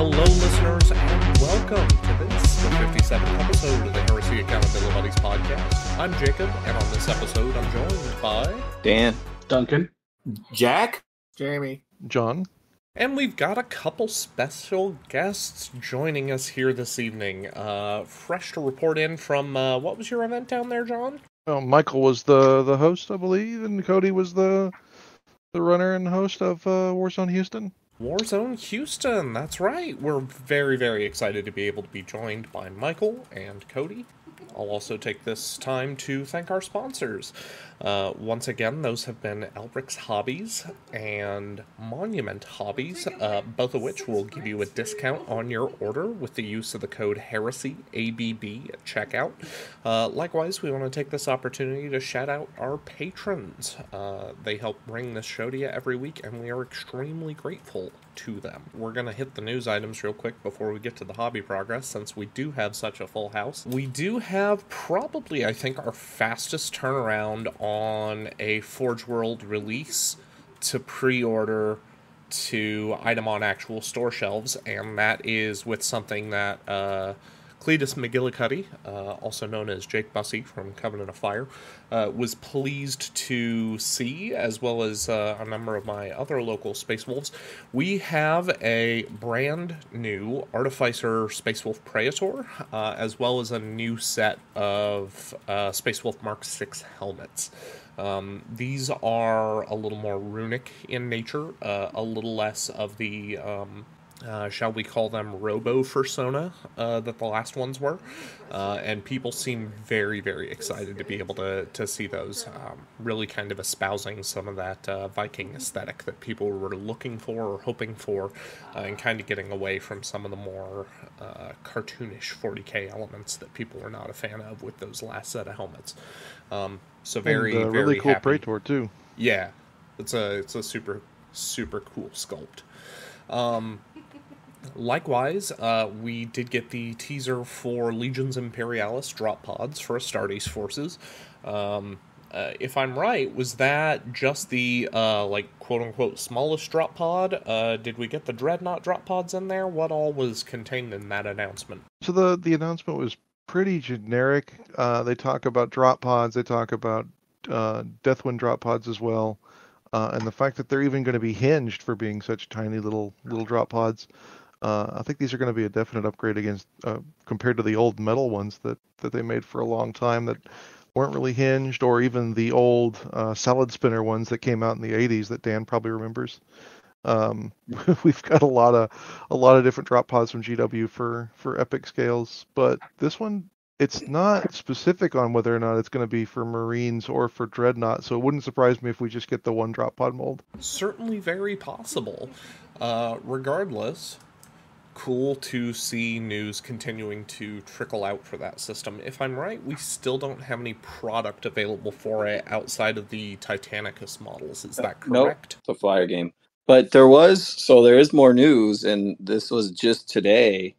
Hello, listeners, and welcome to this, the 57th episode of the Heresy Accountabilibuddies Podcast. I'm Jacob, and on this episode, I'm joined by Dan, Duncan, Jack, Jamie, John, and we've got a couple special guests joining us here this evening. Fresh to report in from, what was your event down there, John? Michael was the host, I believe, and Cody was the runner and host of Warzone Houston. Warzone Houston, that's right. We're very, very excited to be able to be joined by Michael and Cody. I'll also take this time to thank our sponsors. Once again, those have been Elbric's Hobbies and Monument Hobbies, both of which will give you a discount on your order with the use of the code Heresy, ABB, at checkout. Likewise, we want to take this opportunity to shout out our patrons. They help bring this show to you every week, and we are extremely grateful to them. We're going to hit the news items real quick before we get to the hobby progress, since we do have such a full house. We do have probably, I think, our fastest turnaround on a Forge World release to pre-order to item on actual store shelves, and that is with something that Cletus McGillicuddy, also known as Jake Bussey from Covenant of Fire, was pleased to see, as well as a number of my other local Space Wolves. We have a brand new Artificer Space Wolf Praetor, as well as a new set of Space Wolf Mark VI helmets. These are a little more runic in nature, a little less of the shall we call them robo-fursona, that the last ones were. And people seem very, very excited to be able to see those, really kind of espousing some of that Viking aesthetic that people were looking for or hoping for, and kind of getting away from some of the more cartoonish 40k elements that people were not a fan of with those last set of helmets. So very, and, very really cool happy. Praetor too. Yeah, it's a super, super cool sculpt. Likewise, we did get the teaser for Legions Imperialis drop pods for Astartes forces. If I'm right, was that just the, quote-unquote smallest drop pod? Did we get the Dreadnought drop pods in there? What all was contained in that announcement? So the announcement was pretty generic. They talk about drop pods, they talk about Deathwind drop pods as well, and the fact that they're even going to be hinged for being such tiny little drop pods. I think these are going to be a definite upgrade against compared to the old metal ones that they made for a long time that weren't really hinged, or even the old salad spinner ones that came out in the 80s that Dan probably remembers. We've got a lot of different drop pods from GW for epic scales, but this one, it's not specific on whether or not it's going to be for Marines or for Dreadnought, so it wouldn't surprise me if we just get the one drop pod mold. Certainly very possible. Regardless, cool to see news continuing to trickle out for that system. If I'm right, we still don't have any product available for it outside of the Titanicus models. Is that correct? Nope, it's a flyer game. But there is more news, and this was just today.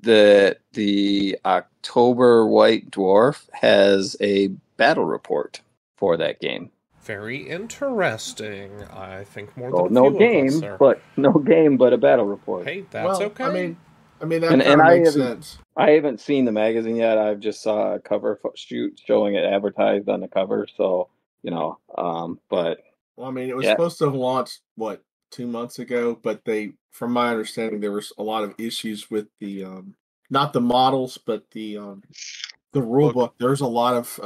That the October White Dwarf has a battle report for that game. Very interesting. I think more So than no a few game, of us are. but no game, but a battle report. Hey, that's okay. I mean that kind of makes sense. I haven't seen the magazine yet. I just saw a cover shoot showing it advertised on the cover. So but Well, I mean, it was supposed to have launched 2 months ago, but from my understanding, there was a lot of issues with the not the models, but the rule book. There's a lot of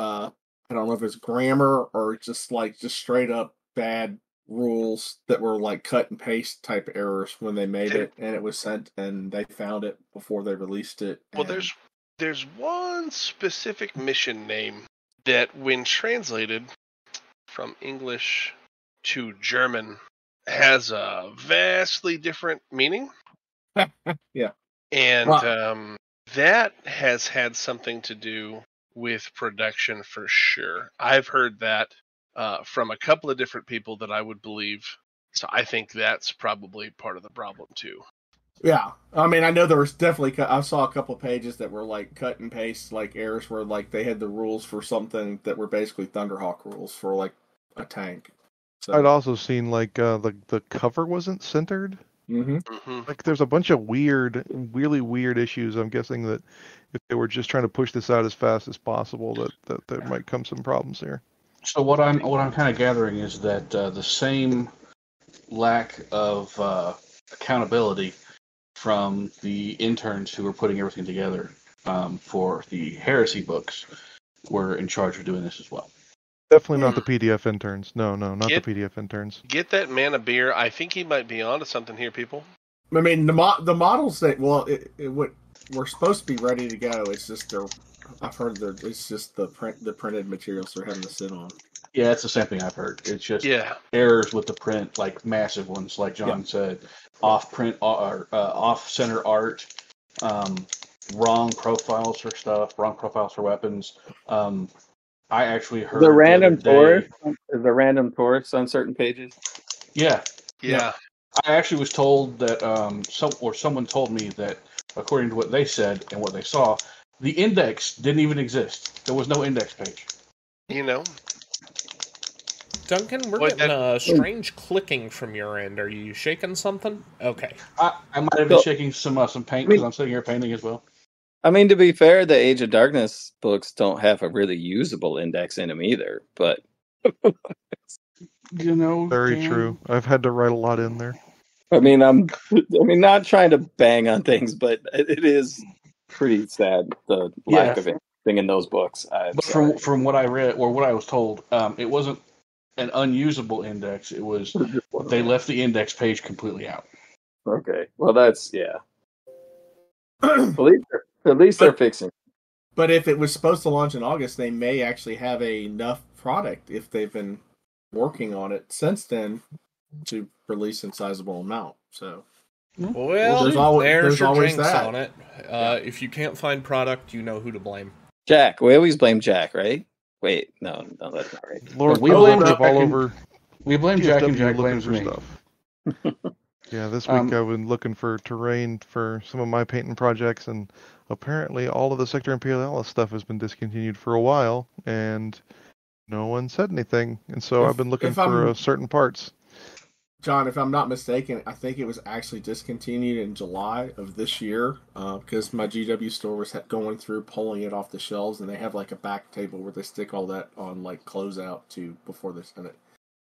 I don't know if it's grammar or just straight up bad rules that were like cut and paste type errors when they made it, and it was sent, and they found it before they released it. Well, there's one specific mission name that, when translated from English to German, has a vastly different meaning. Yeah. And that has had something to do with production for sure. I've heard that from a couple of different people that I would believe. So I think that's probably part of the problem too. Yeah, I mean, I know there was definitely. I saw a couple of pages that were like cut and paste, like errors where like they had the rules for something that were basically Thunderhawk rules for like a tank. So, I'd also seen like the cover wasn't centered Mm-hmm. Like, there's a bunch of really weird issues. I'm guessing that if they were just trying to push this out as fast as possible, that there might come some problems here. So what I'm kind of gathering is that the same lack of accountability from the interns who were putting everything together for the Heresy books were in charge of doing this as well. Definitely not the PDF interns. No, not the PDF interns. Get that man a beer. I think he might be onto something here, people. I mean, the models that we're supposed to be ready to go. It's just I've heard it's just the printed materials they're having to sit on. Yeah, it's the same thing I've heard. It's just errors with the print, like massive ones, like John said, off print or off center art, wrong profiles for stuff, wrong profiles for weapons. I actually heard the random torque. Is the random torques on certain pages? Yeah. I actually was told that someone told me that according to what they said and what they saw, the index didn't even exist. There was no index page. You know, Duncan, we're getting a strange clicking from your end. Are you shaking something? Okay. I might have been shaking some paint because I'm sitting here painting as well. I mean, to be fair, the Age of Darkness books don't have a really usable index in them either, but... Very true. I've had to write a lot in there. I mean, I'm not trying to bang on things, but it is pretty sad, the lack of anything in those books. But from what I read, or what I was told, it wasn't an unusable index. It was they left the index page completely out. Okay. Well, that's, At least they're fixing it. But if it was supposed to launch in August, they may actually have enough product if they've been working on it since then to release in sizable amount. So, there's your jinx that. On it. If you can't find product, you know who to blame. Jack. We always blame Jack, right? Wait, no, that's not right. Lord, we blame Jack all over. We blame Jack, and Jack blames me. Stuff. Yeah, this week I've been looking for terrain for some of my painting projects, and apparently all of the Sector Imperialis stuff has been discontinued for a while, and no one said anything. And so I've been looking for certain parts. John, if I'm not mistaken, I think it was actually discontinued in July of this year because my GW store was going through pulling it off the shelves, and they have like a back table where they stick all that on like closeout before they send it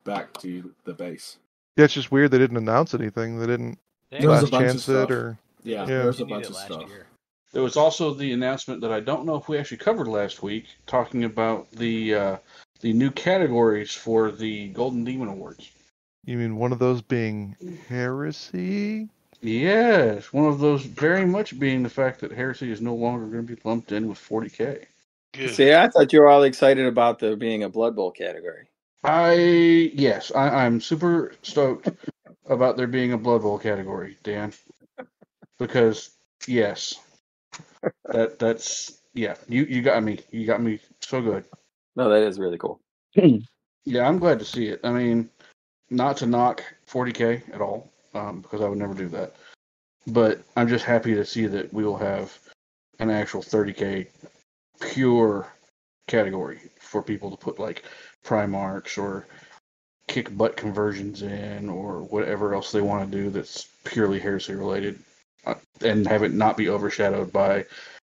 back to the base. Yeah, it's just weird they didn't announce anything. They didn't last chance it or... Yeah, there's a bunch of stuff. There was also the announcement that I don't know if we actually covered last week, talking about the new categories for the Golden Demon Awards. You mean one of those being Heresy? Yes, one of those very much being the fact that Heresy is no longer going to be lumped in with 40K. Good. See, I thought you were all excited about there being a Blood Bowl category. I'm super stoked about there being a Blood Bowl category, Dan. Because yes, that's you got me. You got me so good. No, that is really cool. Yeah, I'm glad to see it. I mean, not to knock 40K at all, because I would never do that. But I'm just happy to see that we will have an actual 30K pure category for people to put like Primarchs or kick butt conversions in or whatever else they want to do that's purely Heresy related, and have it not be overshadowed by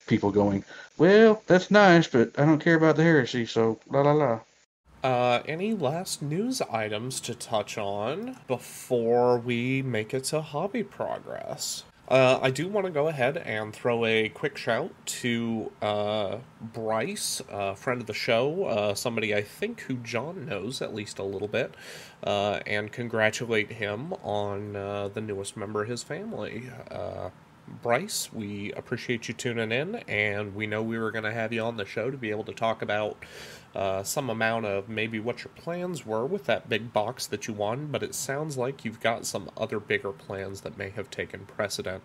people going, well, that's nice, but I don't care about the Heresy, so la la la. Any last news items to touch on before we make it to hobby progress? I do want to go ahead and throw a quick shout to Bryce, friend of the show, somebody I think who John knows at least a little bit, and congratulate him on the newest member of his family. Bryce, we appreciate you tuning in, and we know we were going to have you on the show to be able to talk about some amount of maybe what your plans were with that big box that you won, but it sounds like you've got some other bigger plans that may have taken precedent.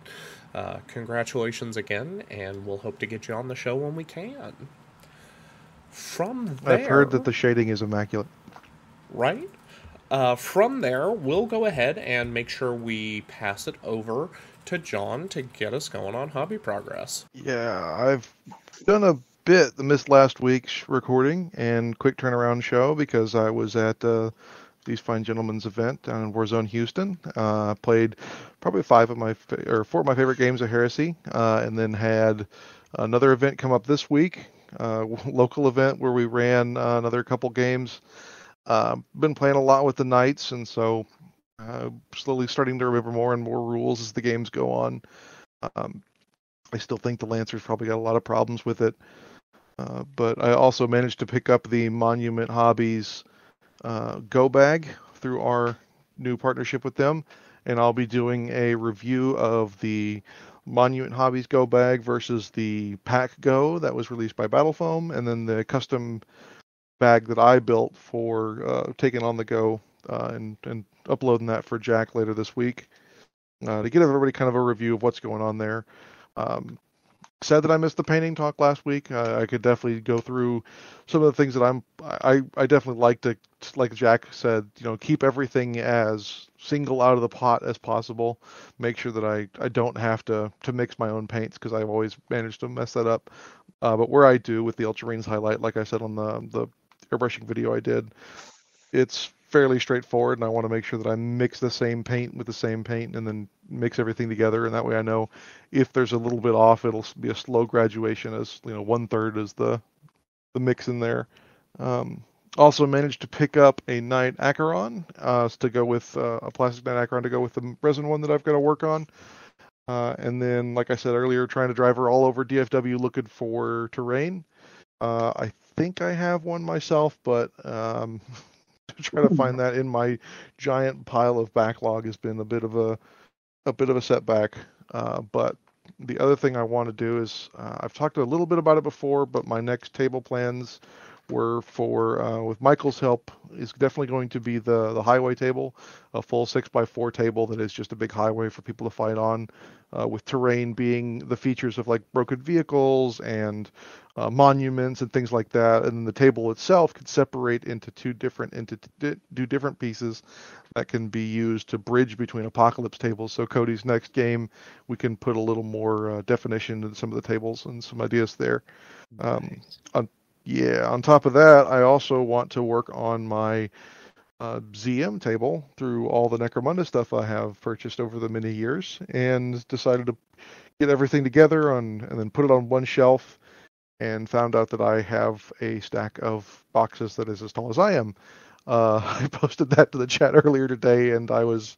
Congratulations again, and we'll hope to get you on the show when we can. From there... I've heard that the shading is immaculate. Right? From there, we'll go ahead and make sure we pass it over to John to get us going on hobby progress. Yeah, I've done a bit. Missed last week's recording and quick turnaround show because I was at the these fine gentlemen's event down in Warzone Houston. Played probably four of my favorite games of Heresy, and then had another event come up this week, local event where we ran another couple games. Been playing a lot with the Knights, and so slowly starting to remember more and more rules as the games go on. I still think the Lancers probably got a lot of problems with it, but I also managed to pick up the Monument Hobbies Go bag through our new partnership with them, and I'll be doing a review of the Monument Hobbies Go bag versus the Pack Go that was released by Battle Foam, and then the custom bag that I built for taking on the Go, and uploading that for Jack later this week, to get everybody kind of a review of what's going on there. Sad that I missed the painting talk last week. I could definitely go through some of the things that I definitely like to, like Jack said, keep everything as single out of the pot as possible. Make sure that I don't have to mix my own paints, because I've always managed to mess that up. But where I do with the Ultramarines highlight, like I said on the airbrushing video I did, it's fairly straightforward, and I want to make sure that I mix the same paint with the same paint and then mix everything together, and that way I know if there's a little bit off, it'll be a slow graduation, as 1/3 is the mix in there. Also managed to pick up a Knight Acheron to go with a plastic Knight Acheron to go with the resin one that I've got to work on. And then, like I said earlier, trying to drive her all over DFW looking for terrain. I think I have one myself, but to try to find that in my giant pile of backlog has been a bit of a setback. But the other thing I want to do is, I've talked a little bit about it before, but my next table plans were for, with Michael's help, is definitely going to be the highway table, a full 6x4 table that is just a big highway for people to fight on, with terrain being the features of like broken vehicles and monuments and things like that. And then the table itself could separate into two different pieces that can be used to bridge between apocalypse tables. So Cody's next game, we can put a little more definition into some of the tables and some ideas there. Nice. On top of that, I also want to work on my ZM table through all the Necromunda stuff I have purchased over the many years, and decided to get everything together and then put it on one shelf, and found out that I have a stack of boxes that is as tall as I am. I posted that to the chat earlier today, and I was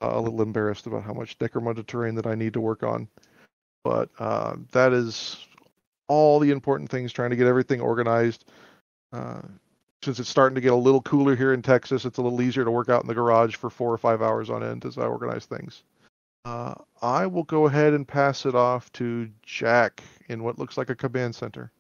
a little embarrassed about how much Necromunda terrain that I need to work on. But that is all the important things, trying to get everything organized. Since it's starting to get a little cooler here in Texas, it's a little easier to work out in the garage for 4 or 5 hours on end as I organize things. I will go ahead and pass it off to Jack in what looks like a command center.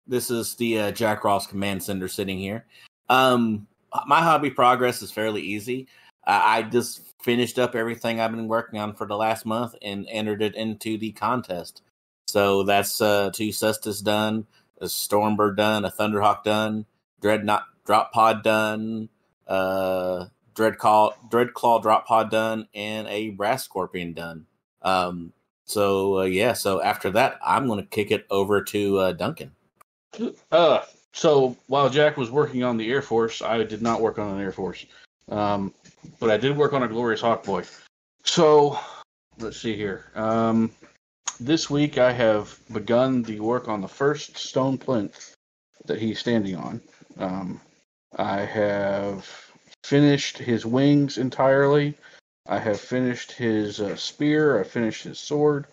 This is the Jack Ross command center sitting here. My hobby progress is fairly easy. I just finished up everything I've been working on for the last month and entered it into the contest. So that's 2 Cestus done, a Stormbird done, a Thunderhawk done, Dreadnought Drop Pod done, Dreadclaw Drop Pod done, and a Brass Scorpion done. So after that, I'm going to kick it over to Duncan. So while Jack was working on the Air Force, I did not work on an Air Force. But I did work on a Glorious Hawkboy. So let's see here. This week I have begun the work on the first stone plinth that he's standing on. I have finished his wings entirely. I have finished his spear. I finished his sword.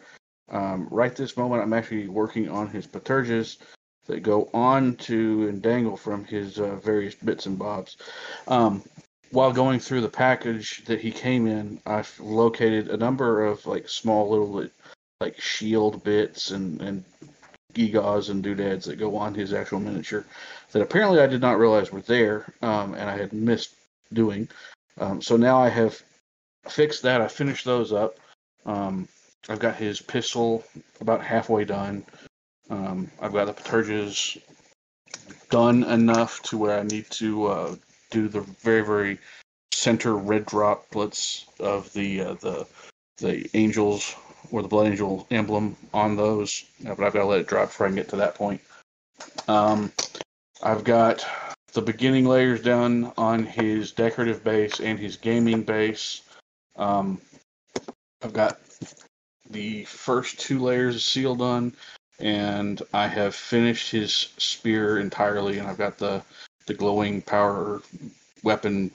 Right this moment, I'm actually working on his paterges that go on to and dangle from his various bits and bobs. While going through the package that he came in, I've located a number of like small little like shield bits and gewgaws and doodads that go on his actual miniature that apparently I did not realize were there, and I had missed doing. So now I have fixed that. I finished those up. I've got his pistol about halfway done. I've got the paterges done enough to where I need to do the very, very center red droplets of the angels or the Blood Angel emblem on those, but I've got to let it drop before I can get to that point. I've got the beginning layers done on his decorative base and his gaming base. I've got the first 2 layers of seal done, and I have finished his spear entirely, and I've got the glowing power weapon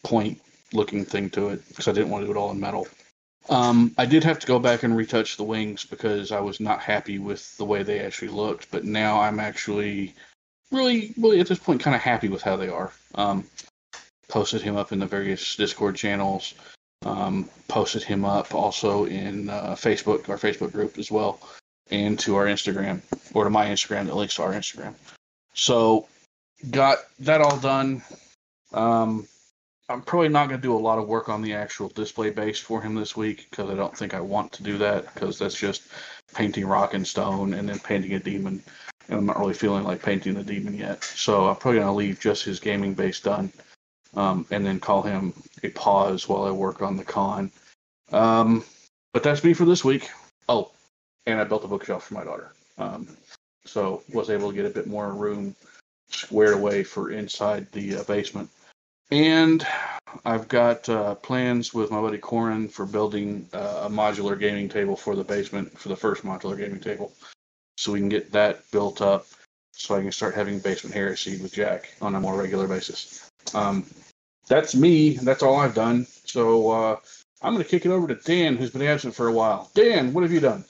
point looking thing to it because I didn't want to do it all in metal. I did have to go back and retouch the wings because I was not happy with the way they actually looked, but now I'm actually really at this point kind of happy with how they are. Posted him up in the various Discord channels, posted him up also in Facebook, our Facebook group as well, and to our Instagram, or to my Instagram that links to our Instagram. So got that all done. I'm probably not going to do a lot of work on the actual display base for him this week because I don't think I want to do that because that's just painting rock and stone and then painting a demon. And I'm not really feeling like painting the demon yet. So I'm probably going to leave just his gaming base done and then call him a pause while I work on the con. But that's me for this week. Oh, and I built a bookshelf for my daughter. So was able to get a bit more room squared away for inside the basement. And I've got plans with my buddy Corin for building a modular gaming table for the basement, for the first modular gaming table. So we can get that built up so I can start having basement heresy with Jack on a more regular basis. That's me. That's all I've done. So I'm going to kick it over to Dan, who's been absent for a while. Dan, what have you done?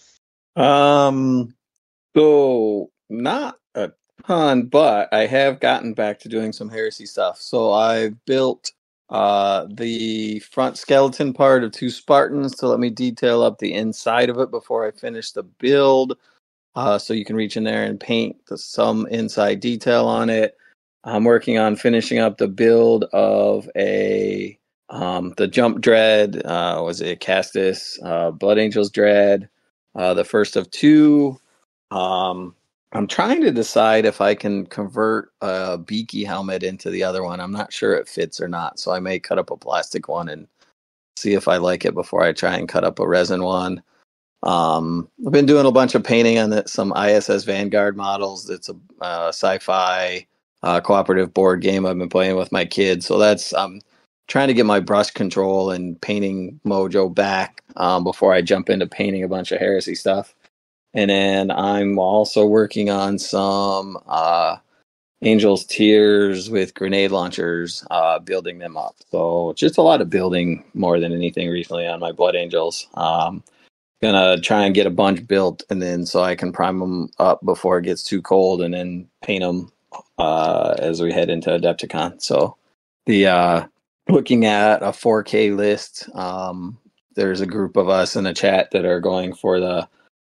So not a ton, but I have gotten back to doing some heresy stuff. So I built the front skeleton part of 2 Spartans to let me detail up the inside of it before I finish the build. So you can reach in there and paint some inside detail on it. I'm working on finishing up the build of the Jump Dread. Was it Castus? Blood Angels Dread. The first of 2. I'm trying to decide if I can convert a beaky helmet into the other one. I'm not sure it fits or not, so I may cut up a plastic one and see if I like it before I try and cut up a resin one. I've been doing a bunch of painting on some ISS Vanguard models. It's a sci-fi cooperative board game I've been playing with my kids. So that's trying to get my brush control and painting mojo back before I jump into painting a bunch of heresy stuff. And then I'm also working on some Angel's Tears with grenade launchers, building them up. So just a lot of building more than anything recently on my Blood Angels. Gonna try and get a bunch built, and then so I can prime them up before it gets too cold, and then paint them as we head into Adepticon. So the looking at a 4K list, there's a group of us in the chat that are going for the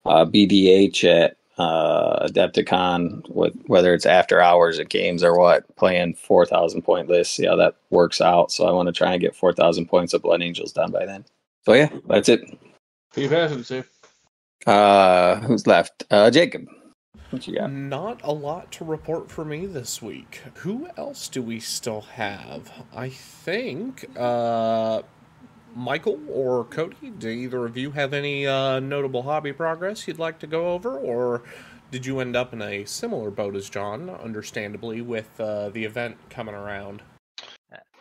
BDH at Adepticon, whether it's after hours at games or what, playing 4,000 point lists, see how that works out. So I want to try and get 4,000 points of Blood Angels done by then. So yeah, that's it. Who passing it to? Who's left? Jacob. What you got? Not a lot to report for me this week. Who else do we still have? I think Michael or Cody. Do either of you have any notable hobby progress you'd like to go over, or did you end up in a similar boat as John, understandably, with the event coming around?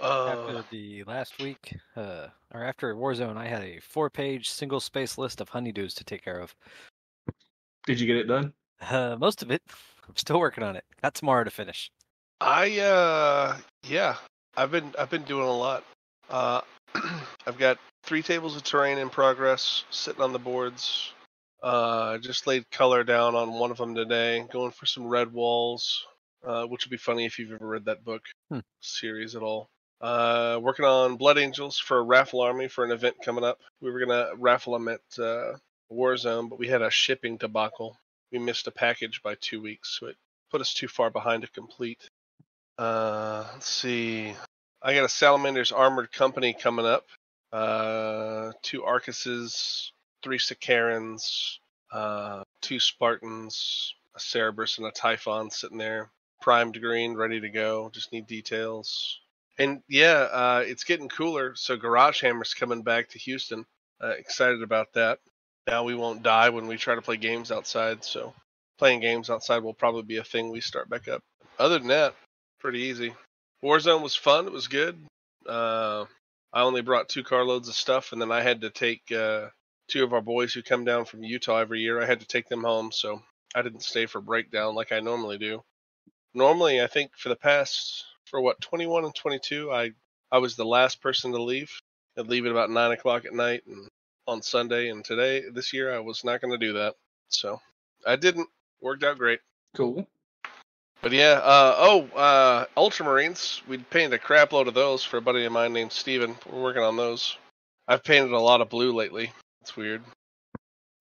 After the last week, or after Warzone, I had a 4-page single-space list of honeydews to take care of. Did you get it done? Most of it. I'm still working on it. Got tomorrow to finish. I've been doing a lot. I've got 3 tables of terrain in progress, sitting on the boards. Just laid color down on one of them today, going for some red walls, which would be funny if you've ever read that book series at all. Working on Blood Angels for a raffle army for an event coming up. We were going to raffle them at Warzone, but we had a shipping debacle. We missed a package by 2 weeks, so it put us too far behind to complete. Let's see. I got a Salamander's Armored Company coming up. 2 Arcuses, 3 Sicarans, 2 Spartans, a Cerberus, and a Typhon sitting there. Primed green, ready to go. Just need details. And yeah, it's getting cooler. So Garage Hammer's coming back to Houston. Excited about that. Now we won't die when we try to play games outside. So playing games outside will probably be a thing we start back up. Other than that, Pretty easy. Warzone was fun. It was good. I only brought 2 carloads of stuff, and then I had to take 2 of our boys who come down from Utah every year. I had to take them home, so I didn't stay for breakdown like I normally do. Normally, I think for 21 and 22, I was the last person to leave. I'd leave at about 9 o'clock at night and on Sunday, and this year, I was not going to do that. So I didn't. Worked out great. Cool. But yeah, Ultramarines, we painted a crap load of those for a buddy of mine named Steven. We're working on those. I've painted a lot of blue lately. It's weird.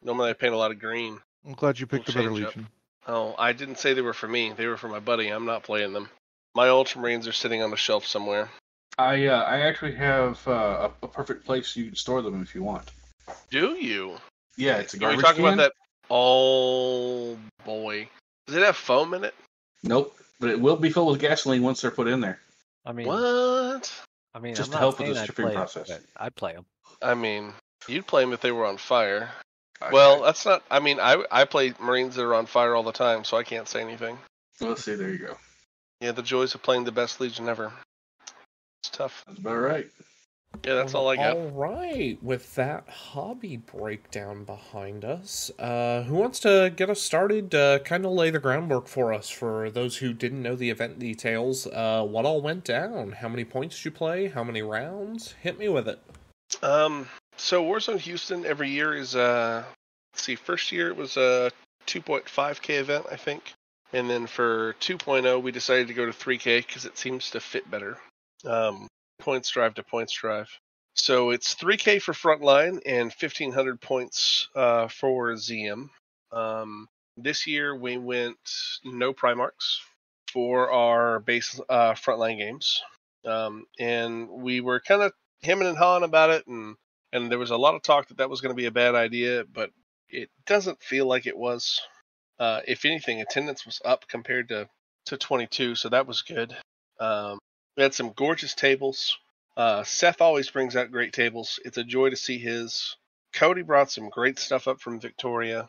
Normally I paint a lot of green. I'm glad you picked a better Change up. Legion. Oh, I didn't say they were for me. They were for my buddy. I'm not playing them. My Ultramarines are sitting on the shelf somewhere. I actually have a perfect place you can store them if you want. Do you? Yeah, it's a Can we garbage talk can. about that? Oh, boy. Does it have foam in it? Nope, but it will be filled with gasoline once they're put in there. I mean, What? Just I'm to not help with saying the I'd stripping play 'em, process. but I'd play them. I mean, you'd play them if they were on fire. Well, that's not. I mean, I play Marines that are on fire all the time, so I can't say anything. Let's see. There you go. Yeah, the joys of playing the best Legion ever. It's tough. That's about right. Yeah, that's all I got. All right, with that hobby breakdown behind us, who wants to get us started? Kind of lay the groundwork for us, for those who didn't know the event details. What all went down? How many points did you play? How many rounds? Hit me with it. So Warzone Houston every year is let's see, first year it was a 2.5K event, I think. And then for 2.0 we decided to go to 3K because it seems to fit better. Points drive to points drive. So it's 3K for frontline and 1,500 points for ZM. This year we went no Primarchs for our base frontline games. And we were kind of hemming and hawing about it, and there was a lot of talk that was going to be a bad idea, but it doesn't feel like it was. If anything, attendance was up compared to 22, so that was good. We had some gorgeous tables. Seth always brings out great tables. It's a joy to see his. Cody brought some great stuff up from Victoria.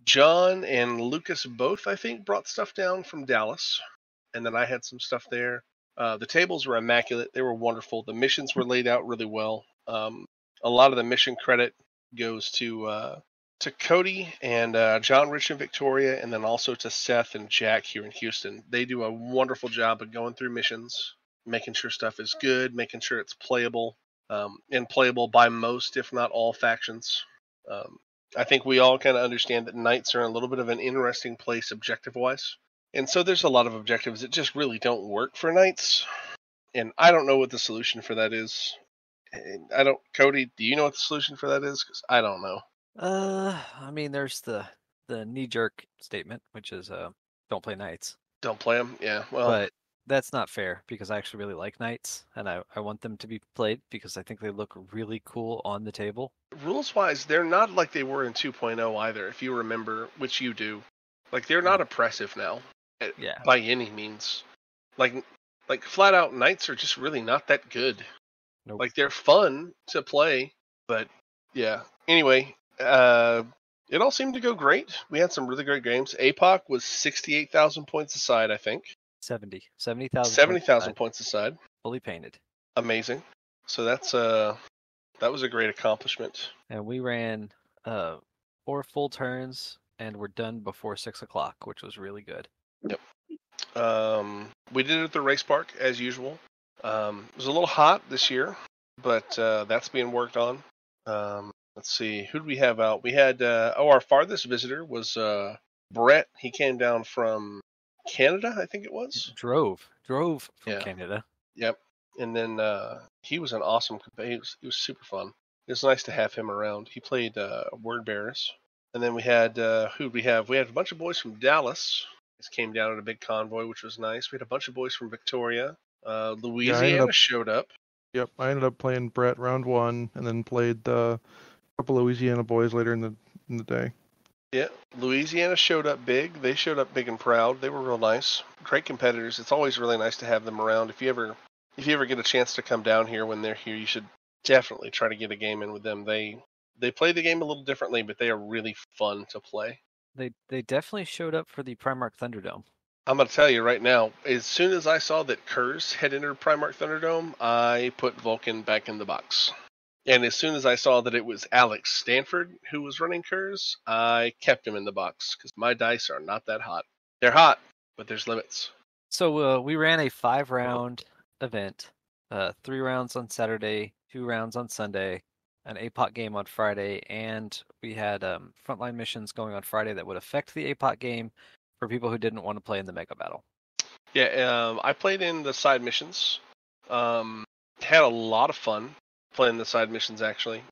John and Lucas both, I think, brought stuff down from Dallas, and then I had some stuff there. The tables were immaculate. They were wonderful. The missions were laid out really well. A lot of the mission credit goes to Cody and John Rich in Victoria, and then also to Seth and Jack here in Houston. They do a wonderful job of going through missions, making sure stuff is good, making sure it's playable, and playable by most, if not all, factions. I think we all kind of understand that Knights are in a little bit of an interesting place objective-wise. And so there's a lot of objectives that just really don't work for Knights. And I don't know what the solution for that is. Cody, do you know what the solution for that is? Because I don't know. I mean, there's the knee-jerk statement, which is don't play Knights. Don't play them? Yeah, well. But that's not fair, because I actually really like Knights, and I want them to be played because I think they look really cool on the table. Rules-wise, they're not like they were in 2.0 either, if you remember, which you do. Like, they're not oppressive now. Yeah. By any means. Like flat out, Knights are just really not that good. Nope. Like, they're fun to play, but yeah. Anyway, it all seemed to go great. We had some really great games. APOC was 68,000 points aside, I think. 70,000. 70,000 points aside. Fully painted. Amazing. So that was a great accomplishment. And we ran 4 full turns and we're done before 6 o'clock, which was really good. Yep. We did it at the race park as usual. It was a little hot this year, but that's being worked on. Let's see, who did we have out? We had our farthest visitor was Brett. He came down from Canada, I think it was. Drove from Canada. Yep. And then he was an awesome. He was super fun. It was nice to have him around. He played Word Bearers. And then we had who did we have? We had a bunch of boys from Dallas. This came down in a big convoy, which was nice. We had a bunch of boys from Victoria. Louisiana showed up. Yep, I ended up playing Brett round 1, and then played a couple of Louisiana boys later in the day. Yeah, Louisiana showed up big. They showed up big and proud. They were real nice. Great competitors. It's always really nice to have them around. If you ever get a chance to come down here when they're here, you should definitely try to get a game in with them. They play the game a little differently, but they are really fun to play. They definitely showed up for the Primarch Thunderdome. I'm going to tell you right now, as soon as I saw that Kurz had entered Primarch Thunderdome, I put Vulcan back in the box. And as soon as I saw that it was Alex Stanford who was running Kurz, I kept him in the box because my dice are not that hot. They're hot, but there's limits. So we ran a 5-round event, 3 rounds on Saturday, 2 rounds on Sunday, an APOC game on Friday, and we had frontline missions going on Friday that would affect the APOC game for people who didn't want to play in the Mega Battle. Yeah, I played in the side missions. Had a lot of fun playing the side missions, actually.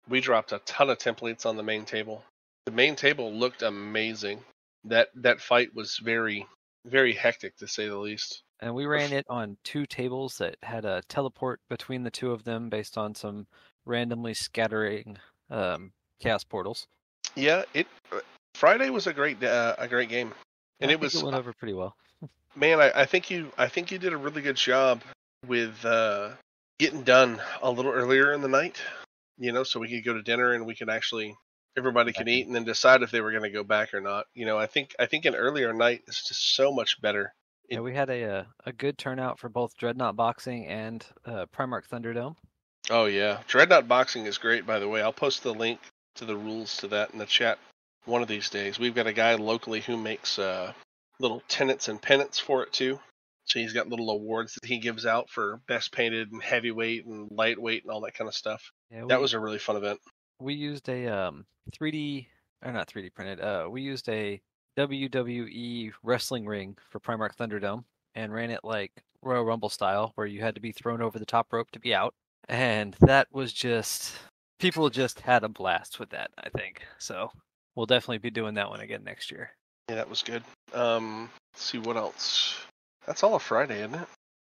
We dropped a ton of templates on the main table. The main table looked amazing. That fight was very, very hectic, to say the least. And we ran it on 2 tables that had a teleport between the 2 of them based on some randomly scattering chaos portals. Yeah, Friday was a great game, and it went over pretty well. Man, I think you did a really good job with getting done a little earlier in the night. So we could go to dinner and we could everybody could eat and then decide if they were going to go back or not. I think an earlier night is just so much better. Yeah, we had a good turnout for both Dreadnought Boxing and Primarch Thunderdome. Oh yeah, Dreadnought Boxing is great, by the way. I'll post the link to the rules to that in the chat one of these days. We've got a guy locally who makes little tenets and pennants for it too. So he's got little awards that he gives out for best painted and heavyweight and lightweight and all that kind of stuff. Yeah, that was a really fun event. We used a 3D, or not 3D printed. We used a WWE wrestling ring for Primarch Thunderdome and ran it like Royal Rumble style, where you had to be thrown over the top rope to be out. And that was people just had a blast with that, I think. So we'll definitely be doing that one again next year. Yeah, that was good. Let's see what else. That's all a Friday, isn't it?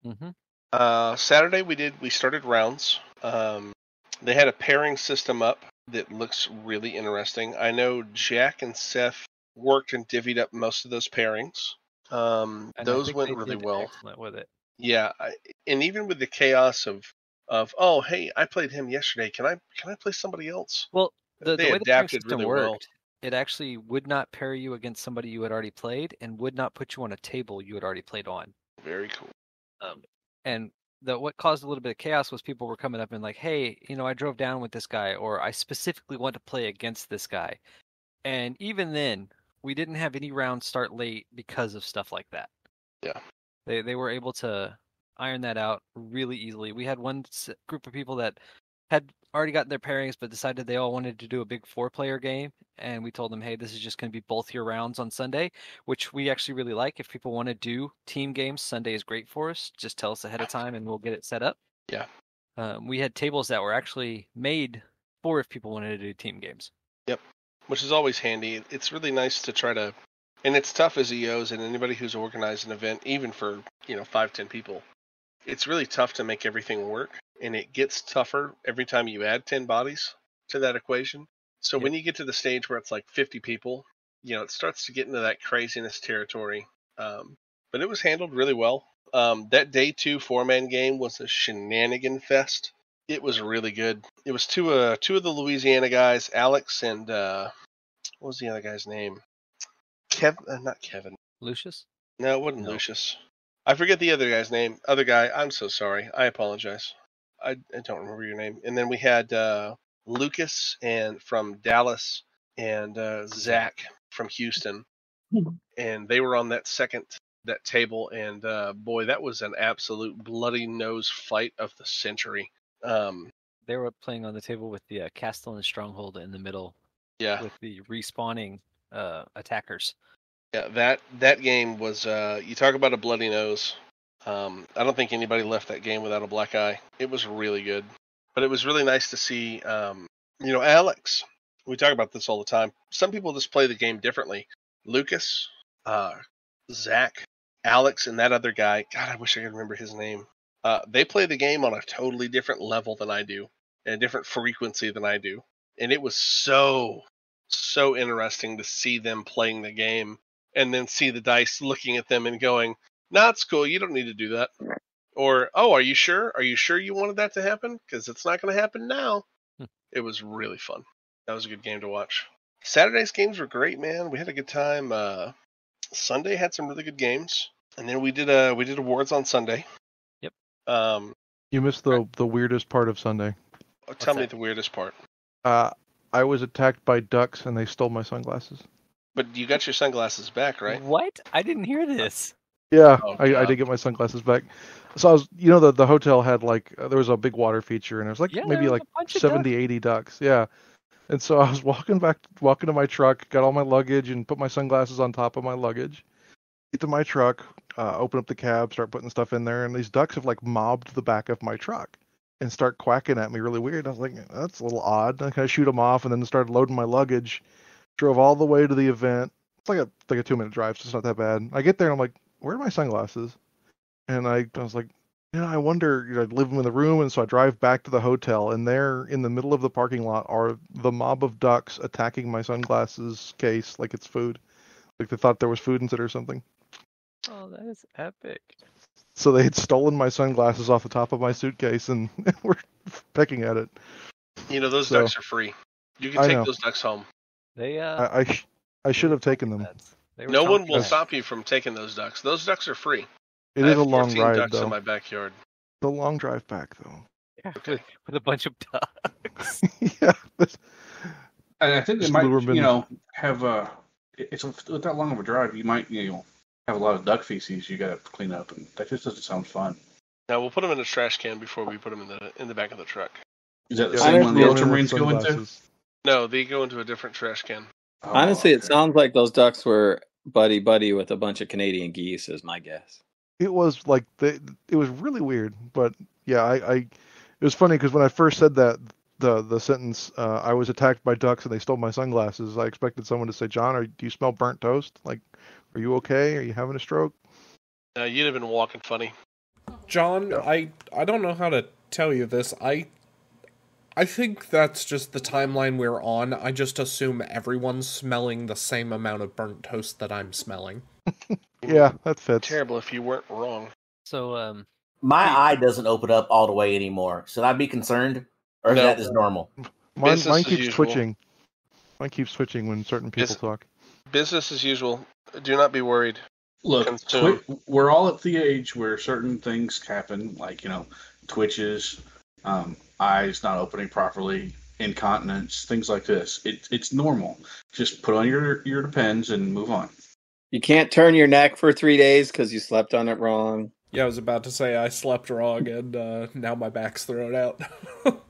Mm-hmm. Saturday we started rounds. They had a pairing system up that looks really interesting. I know Jack and Seth worked and divvied up most of those pairings. Those went really well. Excellent with it. Yeah, and even with the chaos of oh hey, I played him yesterday. Can I play somebody else? Well, the way the pairing system really worked, well. It actually would not pair you against somebody you had already played, and would not put you on a table you had already played on. Very cool. And what caused a little bit of chaos was people were coming up and like, hey, I drove down with this guy, or I specifically want to play against this guy. And even then, we didn't have any rounds start late because of stuff like that. Yeah. They were able to iron that out really easily. We had one group of people that had already gotten their pairings, but decided they all wanted to do a big 4-player game. And we told them, hey, this is just going to be both your rounds on Sunday, which we actually really like. If people want to do team games, Sunday is great for us. Just tell us ahead of time and we'll get it set up. Yeah. We had tables that were actually made for if people wanted to do team games. Yep. Which is always handy. It's really nice to try to, and it's tough as EOs and anybody who's organized an event, even for, 5-10 people. It's really tough to make everything work, and it gets tougher every time you add 10 bodies to that equation. So when you get to the stage where it's like 50 people, it starts to get into that craziness territory. But it was handled really well. That day 2 4-man game was a shenanigan fest. It was really good. It was two of the Louisiana guys, Alex and what was the other guy's name? Not Kevin. Lucius? No, it wasn't Lucius. I forget the other guy's name. Other guy, I'm so sorry. I apologize. I don't remember your name. And then we had Lucas and from Dallas and Zach from Houston. And they were on that table. And boy, that was an absolute bloody nose fight of the century. They were playing on the table with the Castellan Stronghold in the middle. Yeah. With the respawning attackers. Yeah, that game was, you talk about a bloody nose. I don't think anybody left that game without a black eye. It was really good. But it was really nice to see, Alex. We talk about this all the time. Some people just play the game differently. Lucas, Zach, Alex, and that other guy, God, I wish I could remember his name. They play the game on a totally different level than I do, and a different frequency than I do. And it was so interesting to see them playing the game. And then see the dice looking at them and going, nah, it's cool. You don't need to do that. Or, oh, are you sure? Are you sure you wanted that to happen? Because it's not going to happen now. It was really fun. That was a good game to watch. Saturday's games were great, man. We had a good time. Sunday had some really good games, and then we did awards on Sunday. Yep. You missed the weirdest part of Sunday. Tell me the weirdest part. I was attacked by ducks and they stole my sunglasses. But you got your sunglasses back, right? What? I didn't hear this. Yeah, Oh, I did get my sunglasses back. So I was, the hotel had there was a big water feature and it was maybe 70, 80 ducks. Yeah. And so I was walking to my truck, got all my luggage and put my sunglasses on top of my luggage. Get to my truck, open up the cab, start putting stuff in there, and these ducks have mobbed the back of my truck and start quacking at me really weird. I was like, that's a little odd. I kind of shoot them off and then started loading my luggage. Drove all the way to the event. It's like a 2-minute drive, so it's not that bad. I get there and I'm like, where are my sunglasses? And I was like, I wonder, I'd leave them in the room, and so I drive back to the hotel, and there in the middle of the parking lot are the mob of ducks attacking my sunglasses case like it's food. Like they thought there was food in it or something. Oh, that is epic. So they had stolen my sunglasses off the top of my suitcase and were pecking at it. Those ducks are free. You can take those ducks home. They I should have taken them. No one will stop you from taking those ducks. Those ducks are free. It is a long ride, ducks though. in my backyard. It's a long drive back, though. Yeah, with a bunch of ducks. Yeah. And I think they might, have it's with that long of a drive, you might, have a lot of duck feces you got to clean up, and that just doesn't sound fun. Now we'll put them in a trash can before we put them in the back of the truck. Is that the same one the Ultramarines go into? No, they go into a different trash can. Oh, honestly, it sounds like those ducks were buddy with a bunch of Canadian geese, is my guess. It was it was really weird, but yeah, it was funny because when I first said that the sentence, I was attacked by ducks and they stole my sunglasses, I expected someone to say, John, do you smell burnt toast? Are you okay? Are you having a stroke? You'd have been walking funny. John, I don't know how to tell you this. I think that's just the timeline we're on. I just assume everyone's smelling the same amount of burnt toast that I'm smelling. Yeah, that fits. Terrible if you weren't wrong. So, my eye doesn't open up all the way anymore. Should I be concerned, or is that just normal? Mine keeps twitching. Mine keeps twitching when certain people talk. Business as usual. Do not be worried. Look, we're all at the age where certain things happen, like twitches, eyes not opening properly, incontinence, things like this. It's normal. Just put on your Depends and move on. You can't turn your neck for 3 days because you slept on it wrong. Yeah, I was about to say I slept wrong, and now my back's thrown out.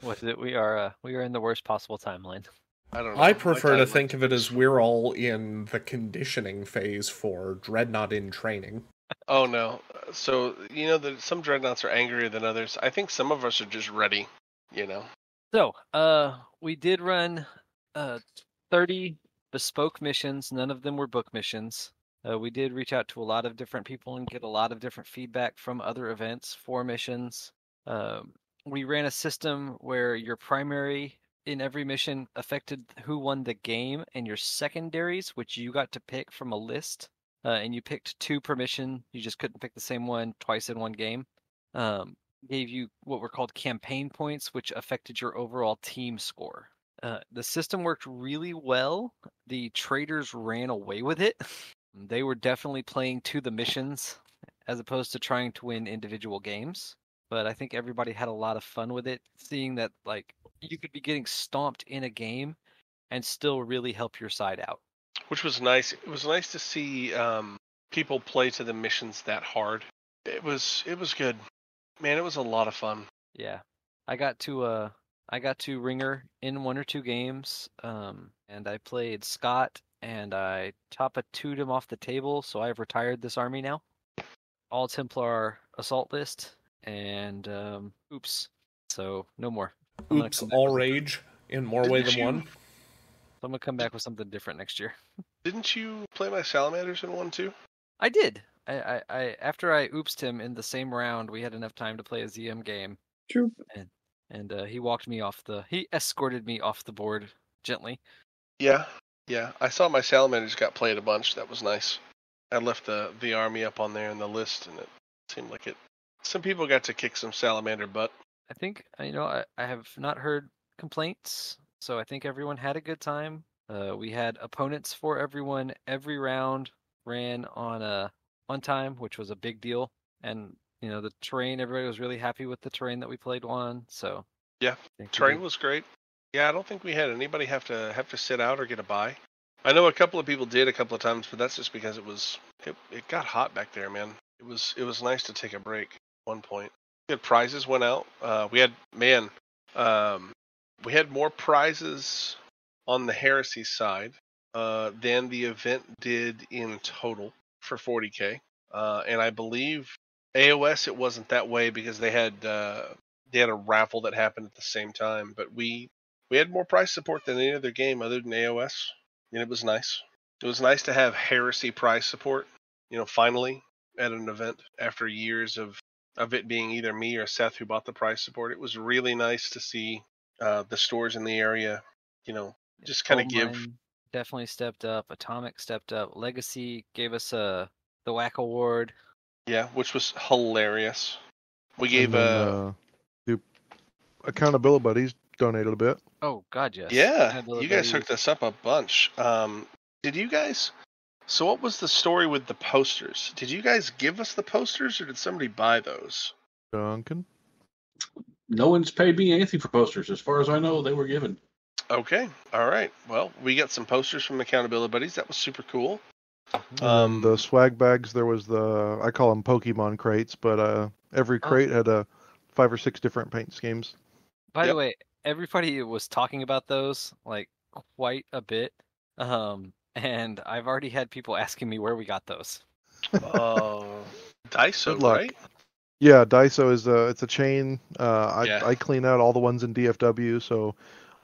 What is it? We are in the worst possible timeline. I don't know. I prefer to think of it as we're all in the conditioning phase for Dreadnought in training. Oh no! So that some Dreadnoughts are angrier than others. I think some of us are just ready. So, we did run 30 bespoke missions. None of them were book missions. We did reach out to a lot of different people and get a lot of different feedback from other events for missions. We ran a system where your primary in every mission affected who won the game, and your secondaries, which you got to pick from a list, and you picked 2 per mission. You just couldn't pick the same one twice in one game. Gave you what were called campaign points, which affected your overall team score. The system worked really well. The traders ran away with it. They were definitely playing to the missions as opposed to trying to win individual games. But I think everybody had a lot of fun with it, seeing that you could be getting stomped in a game and still really help your side out. Which was nice. It was nice to see people play to the missions that hard. It was good. Man, it was a lot of fun. Yeah. I got to Ringer in 1 or 2 games, and I played Scott, and I top 2'd him off the table, so I've retired this army now. All Templar assault list, and oops. So no more. Oops, all rage in more way than one. So I'm gonna come back with something different next year. Didn't you play my salamanders in 1 too? I did. I after I oopsed him in the same round, we had enough time to play a ZM game. True. And he escorted me off the board gently. Yeah. I saw my salamanders got played a bunch. That was nice. I left the army up on there in the list, and it seemed like some people got to kick some salamander butt. I think I have not heard complaints, so I think everyone had a good time. We had opponents for everyone every round ran on one time, which was a big deal. And the terrain, everybody was really happy with the terrain that we played on. So Yeah, terrain was great. Yeah, I don't think we had anybody have to sit out or get a bye. I know a couple of people did a couple of times, but that's just because it got hot back there, man. It was nice to take a break at one point. Good prizes went out. We had more prizes on the Heresy side than the event did in total for 40K. And I believe AOS it wasn't that way because they had a raffle that happened at the same time. But we had more prize support than any other game other than AOS, and it was nice. It was nice to have Heresy prize support, finally at an event after years of it being either me or Seth who bought the prize support. It was really nice to see the stores in the area, just kind of give. Definitely stepped up. Atomic stepped up. Legacy gave us the WAC award. Yeah, which was hilarious. We gave the Accountability Buddies donated a bit. Oh God, yes. Yeah, you guys hooked us up a bunch. Did you guys? So what was the story with the posters? Did you guys give us the posters, or did somebody buy those? Duncan? No one's paid me anything for posters. As far as I know, they were given. Okay, all right. Well, we got some posters from Accountability Buddies. That was super cool. The swag bags, there was I call them Pokemon crates, but every crate had 5 or 6 different paint schemes. By the way, everybody was talking about those like quite a bit, and I've already had people asking me where we got those. Daiso, right? Yeah, Daiso is it's a chain. I clean out all the ones in DFW, so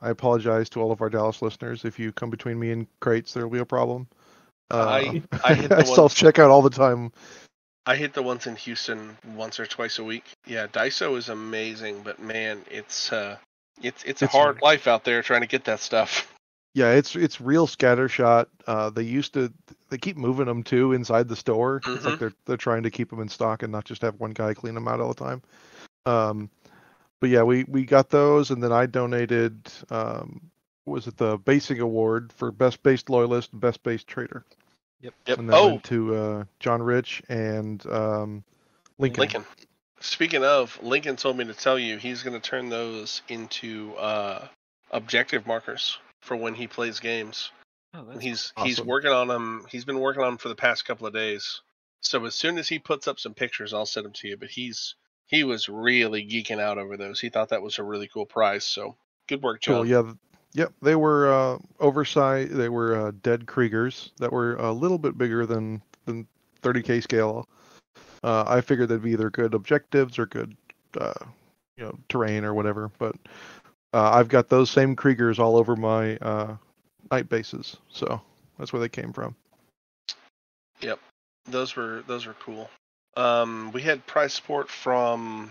I apologize to all of our Dallas listeners. If you come between me and crates, there will be a problem. I hit the I self-check out all the time. I hit the ones in Houston once or twice a week. Yeah, Daiso is amazing, but man, it's a hard life out there trying to get that stuff. Yeah, it's real scattershot. They keep moving them too inside the store. Mm-hmm. It's like they're trying to keep them in stock and not just have one guy clean them out all the time. But yeah, we got those, and then I donated. Was it the Basing Award for Best Based Loyalist and Best Based Trader? Yep. And that went to John Rich and Lincoln. Speaking of, Lincoln told me to tell you he's going to turn those into objective markers for when he plays games. Oh, he's awesome. working on them. He's been working on them for the past couple of days. So as soon as he puts up some pictures, I'll send them to you. But he was really geeking out over those. He thought that was a really cool prize. So good work, John. Cool. Yeah. Yep, they were oversized. They were dead Kriegers that were a little bit bigger than 30K scale. I figured they'd be either good objectives or good, terrain or whatever. But I've got those same Kriegers all over my night bases, so that's where they came from. Yep, those were cool. We had prize support from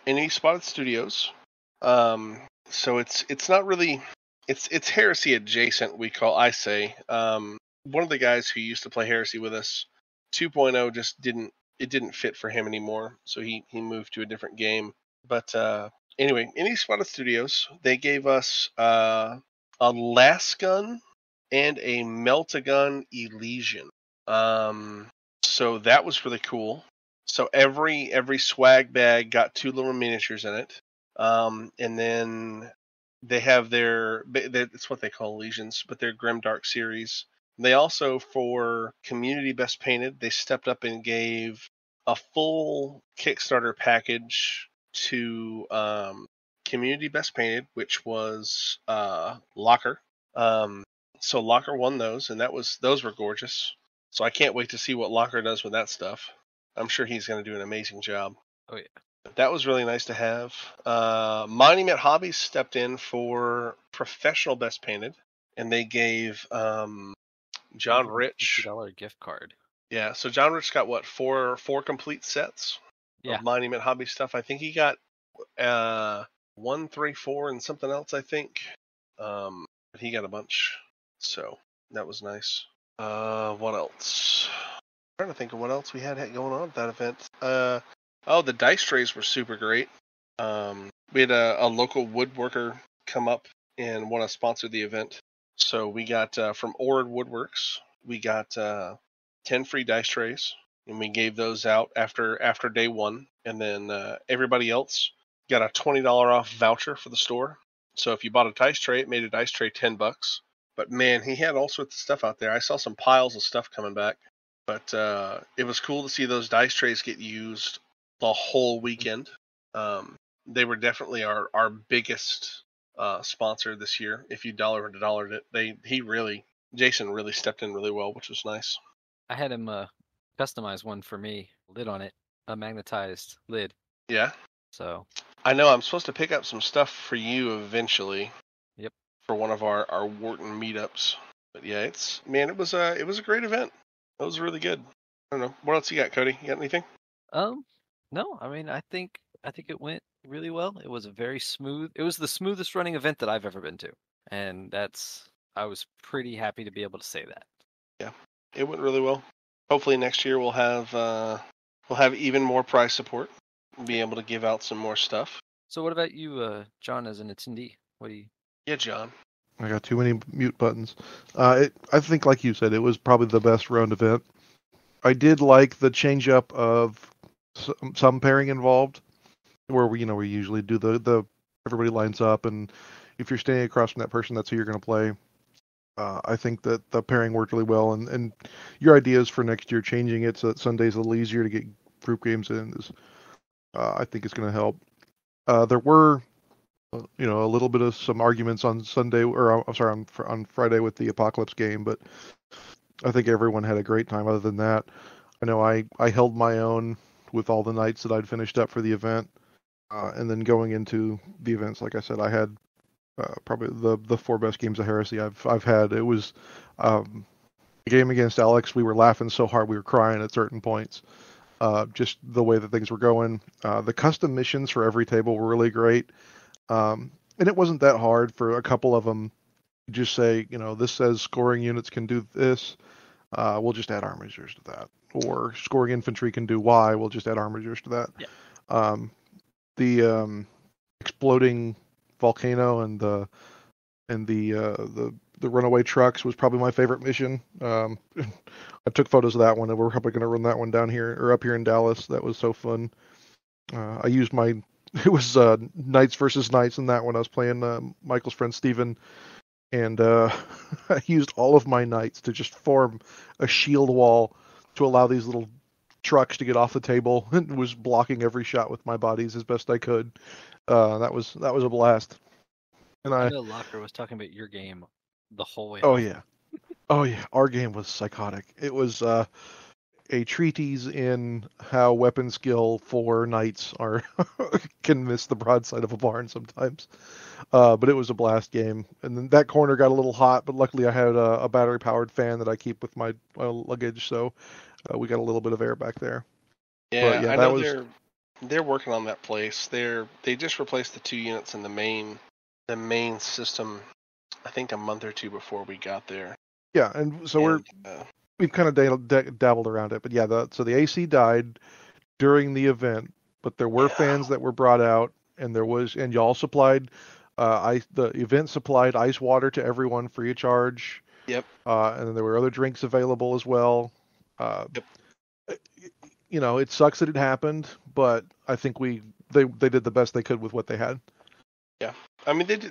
NE Spotted Studios. So it's not really. It's Heresy adjacent, I say. One of the guys who used to play Heresy with us, 2.0 just didn't fit for him anymore, so he moved to a different game. But anyway, NE Spotted Studios, they gave us a Lasgun and a Meltagun Elysian. So that was really cool. So every swag bag got 2 little miniatures in it. And then they have it's what they call Legions, but they're Grimdark series. They also, for Community Best Painted, they stepped up and gave a full Kickstarter package to Community Best Painted, which was Locker. So Locker won those, and those were gorgeous. So I can't wait to see what Locker does with that stuff. I'm sure he's going to do an amazing job. Oh yeah. That was really nice to have. Monument Hobbies stepped in for Professional Best Painted, and they gave John Rich $50 gift card. Yeah, so John Rich got what, four complete sets of Monument Hobby stuff. I think he got 1, 3, 4, and something else. I think, but he got a bunch, so that was nice. What else? I'm trying to think of what else we had going on at that event. The dice trays were super great. We had a local woodworker come up and want to sponsor the event. So we got from Orad Woodworks, we got 10 free dice trays, and we gave those out after day one. And then everybody else got a $20 off voucher for the store. So if you bought a dice tray, it made a dice tray $10. But man, he had all sorts of stuff out there. I saw some piles of stuff coming back. But it was cool to see those dice trays get used the whole weekend. They were definitely our biggest sponsor this year. If you dollar to dollared it, Jason really stepped in really well, which was nice. I had him customize one for me, lid on it, a magnetized lid. Yeah. So I know I'm supposed to pick up some stuff for you eventually. Yep. For one of our Wharton meetups. But yeah, it was a great event. It was really good. I don't know. What else you got, Cody? You got anything? No. I mean, I think it went really well. It was it was the smoothest running event that I've ever been to. And I was pretty happy to be able to say that. Yeah. It went really well. Hopefully next year we'll have even more prize support. We'll be able to give out some more stuff. So what about you, John, as an attendee? What do you? Yeah, John. I got too many mute buttons. I think, like you said, it was probably the best round event. I did like the change up of some pairing involved, where we usually do the everybody lines up, and if you're standing across from that person, that's who you're going to play. I think that the pairing worked really well, and your ideas for next year, changing it so that Sunday's a little easier to get group games in, is I think it's going to help. There were a little bit of some arguments on Sunday, or I'm sorry, on Friday with the Apocalypse game, but I think everyone had a great time. Other than that, I know I held my own with all the nights that I'd finished up for the event, and then going into the events, like I said, I had probably the 4 best games of Heresy I've had. It was the game against Alex. We were laughing so hard we were crying at certain points. Just the way that things were going. The custom missions for every table were really great. And it wasn't that hard for a couple of them. Just say, this says scoring units can do this. We'll just add armigers to that. Or scoring infantry can do Y. We'll just add armigers to that. Yeah. The exploding volcano and the runaway trucks was probably my favorite mission. I took photos of that one, and we're probably going to run that one down here or up here in Dallas. That was so fun. I used it was Knights versus Knights in that one. I was playing Michael's friend Steven, and I used all of my Knights to just form a shield wall to allow these little trucks to get off the table, and was blocking every shot with my bodies as best I could. That was a blast. And I know Locker was talking about your game the whole way. Oh yeah, our game was psychotic. It was a treatise in how weapon skill for knights can miss the broadside of a barn sometimes. But it was a blast game. And then that corner got a little hot, but luckily I had a battery powered fan that I keep with my luggage, so we got a little bit of air back there. Yeah, I know they're working on that place. They just replaced the 2 units in the main system, I think a month or 2 before we got there. Yeah, and so we've kind of dabbled around it, but yeah, so the AC died during the event, but there were fans that were brought out, and y'all supplied the event supplied ice water to everyone free of charge. Yep. And then there were other drinks available as well. Yep. It sucks that it happened, but I think they did the best they could with what they had. Yeah, I mean they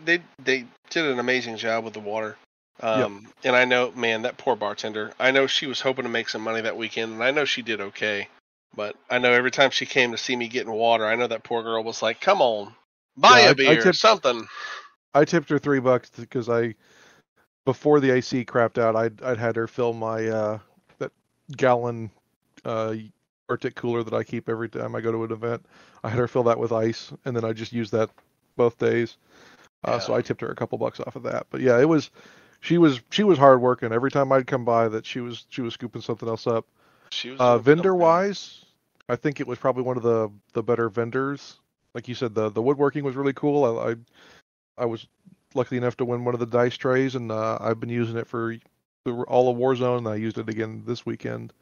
did an amazing job with the water. Yep. And I know, man, that poor bartender, I know she was hoping to make some money that weekend, and I know she did okay. But I know every time she came to see me getting water, I know that poor girl was like, come on, buy a beer, something. I tipped her $3 because before the AC crapped out, I'd had her fill my that gallon Arctic cooler that I keep every time I go to an event. I had her fill that with ice, and then I just used that both days. So I tipped her a couple bucks off of that. But yeah, she was hard working. Every time I'd come by, that she was scooping something else up. She was vendor wise, I think it was probably one of the better vendors. Like you said, the woodworking was really cool. I was lucky enough to win one of the dice trays, and I've been using it for all of Warzone, and I used it again this weekend.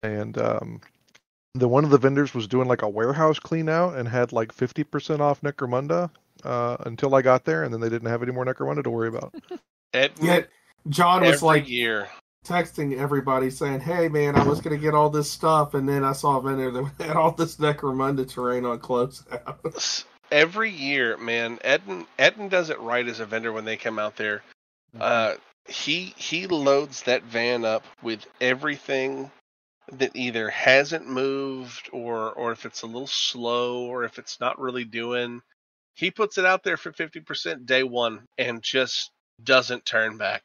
And one of the vendors was doing like a warehouse clean out and had like 50% off Necromunda until I got there, and then they didn't have any more Necromunda to worry about. Yet John was like, year. texting everybody saying, "Hey, man, I was going to get all this stuff, and then I saw a vendor that had all this Necromunda terrain on closeout." Every year, man, Edden does it right as a vendor when they come out there. He loads that van up with everything that either hasn't moved or if it's a little slow or if it's not really doing. He puts it out there for 50% day one and just doesn't turn back.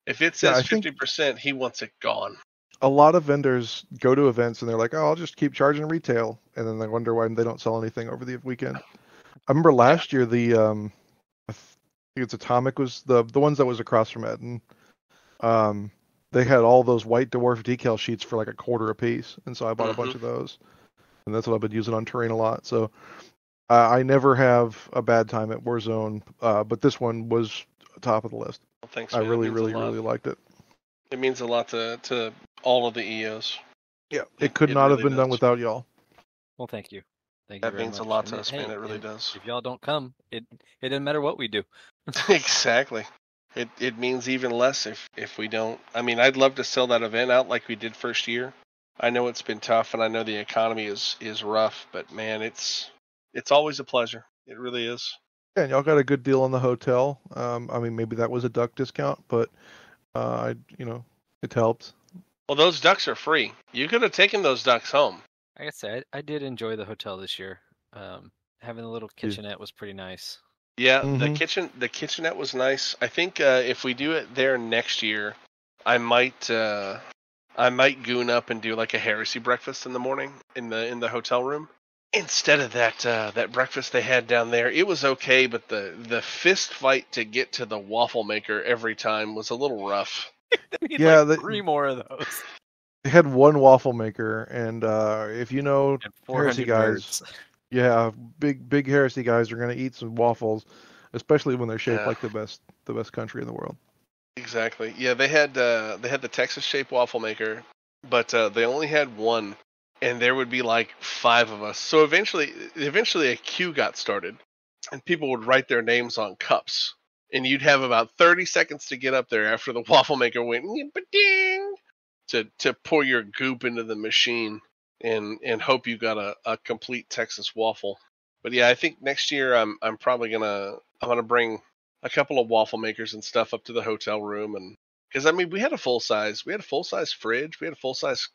If it says 50%, he wants it gone. A lot of vendors go to events and they're like, "Oh, I'll just keep charging retail," and then they wonder why they don't sell anything over the weekend. I remember last year the I think it's Atomic was the ones that was across from Eden. They had all those white dwarf decal sheets for like a quarter a piece, and so I bought a bunch of those, and that's what I've been using on terrain a lot. So I never have a bad time at Warzone, but this one was top of the list. Well, thanks, I man. really liked it. It means a lot to all of the EOs. Yeah, it could not have been done without y'all. Well, thank you. Thank That you very means much. a lot to And us, man. It really does. If y'all don't come, it doesn't matter what we do. Exactly. It means even less if we don't. I mean, I'd love to sell that event out like we did first year. I know it's been tough, and I know the economy is rough, but man, it's always a pleasure. It really is. Yeah, and y'all got a good deal on the hotel. I mean, maybe that was a duck discount, but it helped. Well, those ducks are free. You could have taken those ducks home. Like I said, I did enjoy the hotel this year. Having a little kitchenette was pretty nice. Yeah, the kitchenette was nice. I think if we do it there next year, I might goon up and do like a heresy breakfast in the morning in the hotel room. Instead of that breakfast they had down there, it was okay, but the fist fight to get to the waffle maker every time was a little rough. Yeah, three more of those. They had one waffle maker, and if you know heresy guys, yeah, big heresy guys are gonna eat some waffles, especially when they're shaped like the best country in the world. Exactly. Yeah, they had the Texas shaped waffle maker, but they only had one, and there would be like 5 of us. So eventually a queue got started, and people would write their names on cups, and you'd have about 30 seconds to get up there after the waffle maker went ding to pour your goop into the machine and hope you got a complete Texas waffle. But yeah, I think next year I'm probably gonna bring a couple of waffle makers and stuff up to the hotel room, and because I mean we had a full size fridge, we had a full size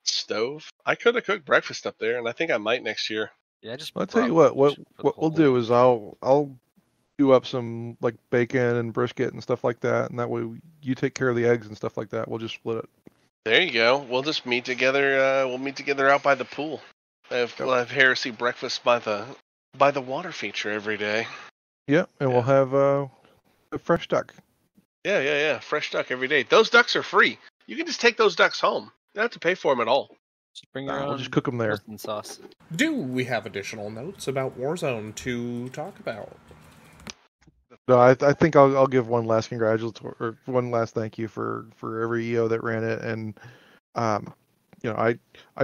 stove. I could have cooked breakfast up there, and I think I might next year. Yeah, I'll tell you what we'll do is I'll do up some like bacon and brisket and stuff like that, and that way you take care of the eggs and stuff like that. We'll just split it. There you go. We'll just meet together. We'll meet together out by the pool. We'll have heresy breakfast by the water feature every day. Yeah, and we'll have a fresh duck. Yeah. Fresh duck every day. Those ducks are free. You can just take those ducks home. You don't have to pay for them at all. Just bring your own. We'll just cook them there. Sauce. Do we have additional notes about Warzone to talk about? No, I think I'll give one last congratulatory or one last thank you for every EO that ran it, and I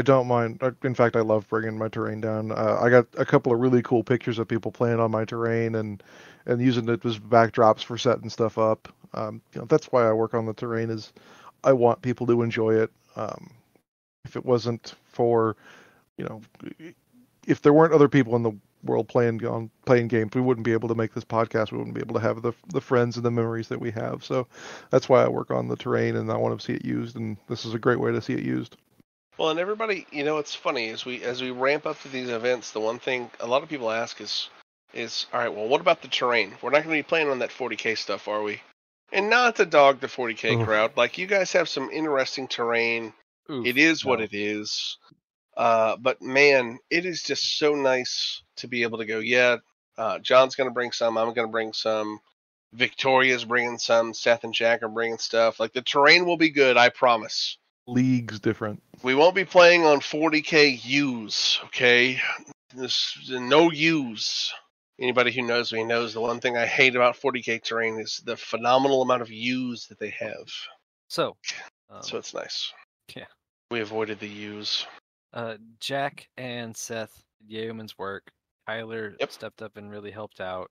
don't mind. In fact, I love bringing my terrain down. I got a couple of really cool pictures of people playing on my terrain and using it as backdrops for setting stuff up. That's why I work on the terrain, is I want people to enjoy it. If it wasn't for, if there weren't other people in the world playing games, we wouldn't be able to make this podcast. We wouldn't be able to have the friends and the memories that we have. So that's why I work on the terrain, and I want to see it used, and this is a great way to see it used. Well, and everybody, it's funny as we ramp up to these events, the one thing a lot of people ask is all right, well, what about the terrain? We're not going to be playing on that 40K stuff, are we? And not to dog the 40K crowd. Like, you guys have some interesting terrain. It is what it is. But man, it is just so nice to be able to go, John's going to bring some, I'm going to bring some, Victoria's bringing some, Seth and Jack are bringing stuff. Like, the terrain will be good, I promise. League's different. We won't be playing on 40K U's, okay? There's no U's. Anybody who knows me knows the one thing I hate about 40K terrain is the phenomenal amount of U's that they have. So it's nice. Yeah. We avoided the U's. Jack and Seth did yeoman's work. Tyler stepped up and really helped out.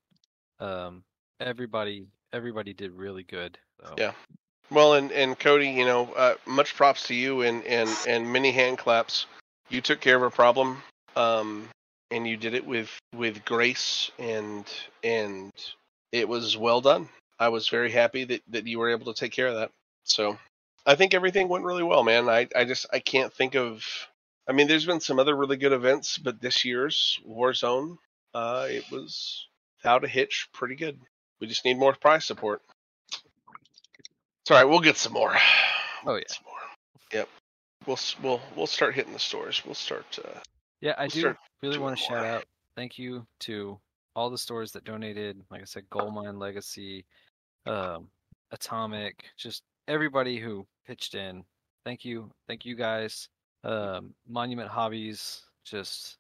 Everybody did really good. So. Yeah. Well, and Cody, much props to you and many hand claps. You took care of a problem, and you did it with grace and it was well done. I was very happy that you were able to take care of that. So I think everything went really well, man. I can't think of. I mean, there's been some other really good events, but this year's Warzone, it was without a hitch, pretty good. We just need more prize support. It's all right. We'll get some more. Oh, yeah. Some more. Yep. We'll start hitting the stores. We'll start. Yeah, I we'll do start really doing want to shout more. out. Thank you to all the stores that donated. Like I said, Goldmine, Legacy, Atomic, just everybody who pitched in. Thank you guys. Monument Hobbies, just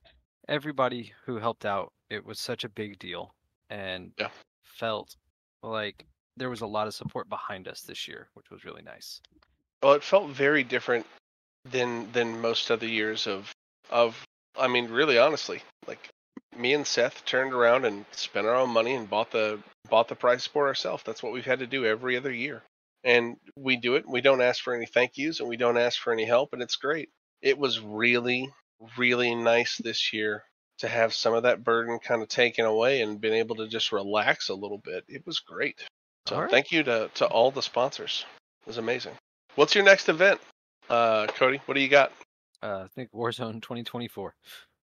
everybody who helped out. It was such a big deal, and Yeah. felt like there was a lot of support behind us this year, which was really nice. Well, it felt very different than most other years of. I mean, really, honestly, like me and Seth turned around and spent our own money and bought the prize for ourselves. That's what we've had to do every other year, and we do it. We don't ask for any thank yous, and we don't ask for any help, and it's great. It was really, really nice this year to have some of that burden kind of taken away and been able to just relax a little bit. It was great. So All right. thank you to all the sponsors. It was amazing. What's your next event, Cody? What do you got? I think Warzone 2024,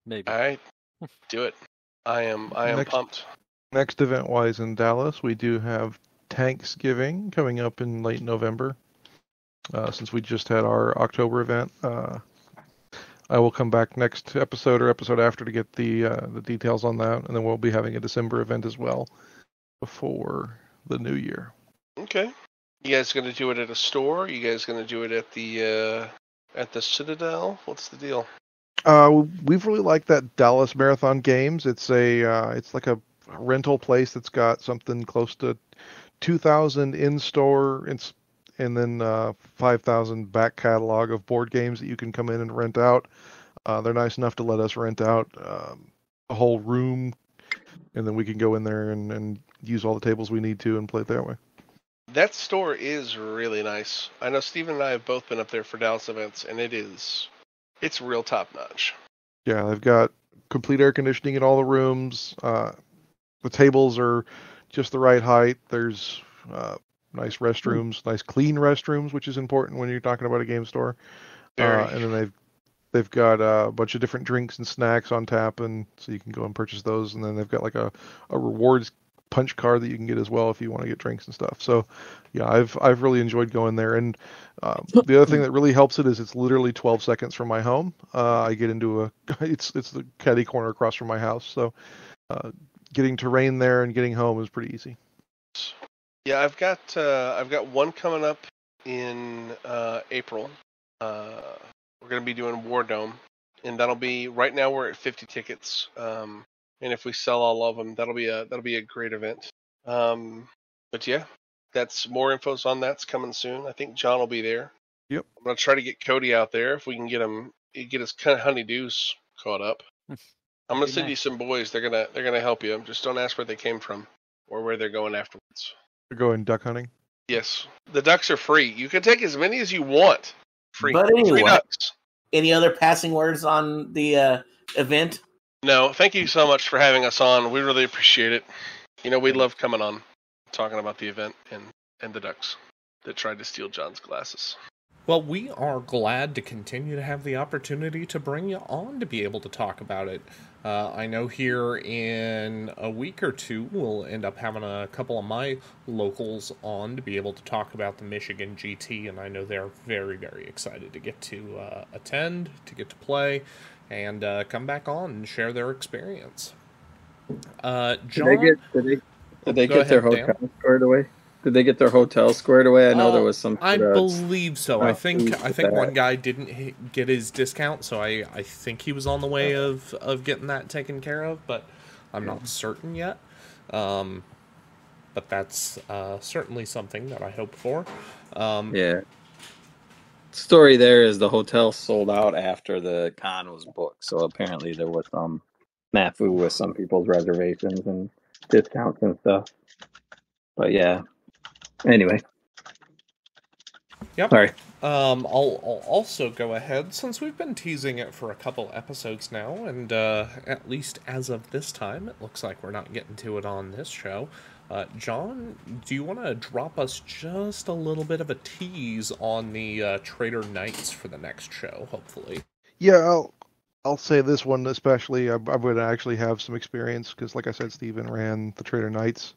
maybe. All right, do it. I am pumped. Next event-wise in Dallas, we do have Thanksgiving coming up in late November. Since we just had our October event, I will come back next episode or episode after to get the details on that, and then we'll be having a December event as well before the new year. Okay. You guys gonna do it at a store? You guys gonna do it at the Citadel? What's the deal? We've really liked that Dallas Marathon Games. It's it's like a rental place that's got something close to 2,000 in store, and then 5,000 back catalog of board games that you can come in and rent out. They're nice enough to let us rent out a whole room, and then we can go in there and use all the tables we need to and play it that way. That store is really nice. I know Steven and I have both been up there for Dallas events, and it's real top notch. Yeah, they've got complete air conditioning in all the rooms. The tables are just the right height. There's nice restrooms, nice clean restrooms, which is important when you're talking about a game store. And then they've got a bunch of different drinks and snacks on tap, and so you can go and purchase those. And then they've got like a rewards punch card that you can get as well if you want to get drinks and stuff. So yeah, I've really enjoyed going there. And the other thing that really helps it is it's literally 12 seconds from my home. I get into it's the caddy corner across from my house. So getting terrain there and getting home is pretty easy. Yeah, I've got one coming up in April. We're gonna be doing War Dome, and that'll be right now we're at 50 tickets. And if we sell all of them, that'll be a great event. But yeah, that's more info's on that's coming soon. I think John will be there. Yep. I'm gonna try to get Cody out there if we can get his kind of honeydews caught up. I'm gonna send you some boys. They're gonna help you. Just don't ask where they came from or where they're going afterwards. They're going duck hunting. Yes, the ducks are free. You can take as many as you want. Free. But anyway, free ducks. Any other passing words on the event? No, thank you so much for having us on. We really appreciate it. We love coming on, talking about the event and the ducks that tried to steal John's glasses. Well, we are glad to continue to have the opportunity to bring you on to be able to talk about it. I know here in a week or two, we'll end up having a couple of my locals on to be able to talk about the Michigan GT, and I know they're very, very excited to get to attend, to get to play, and come back on and share their experience. John, Did they get their hotel squared away? Did they get their hotel squared away? I know there was some. I believe so. I think one guy didn't get his discount, so I think he was on the way of getting that taken care of, but I'm not certain yet. But that's certainly something that I hope for. Yeah. Story there is the hotel sold out after the con was booked, so apparently there was some snafu with some people's reservations and discounts and stuff. But yeah. Anyway. Yep. Sorry. I'll also go ahead, since we've been teasing it for a couple episodes now, and at least as of this time, it looks like we're not getting to it on this show. John, do you want to drop us just a little bit of a tease on the Trader Knights for the next show, hopefully? Yeah, I'll say this one especially. I would actually have some experience because, like I said, Steven ran the Trader Knights.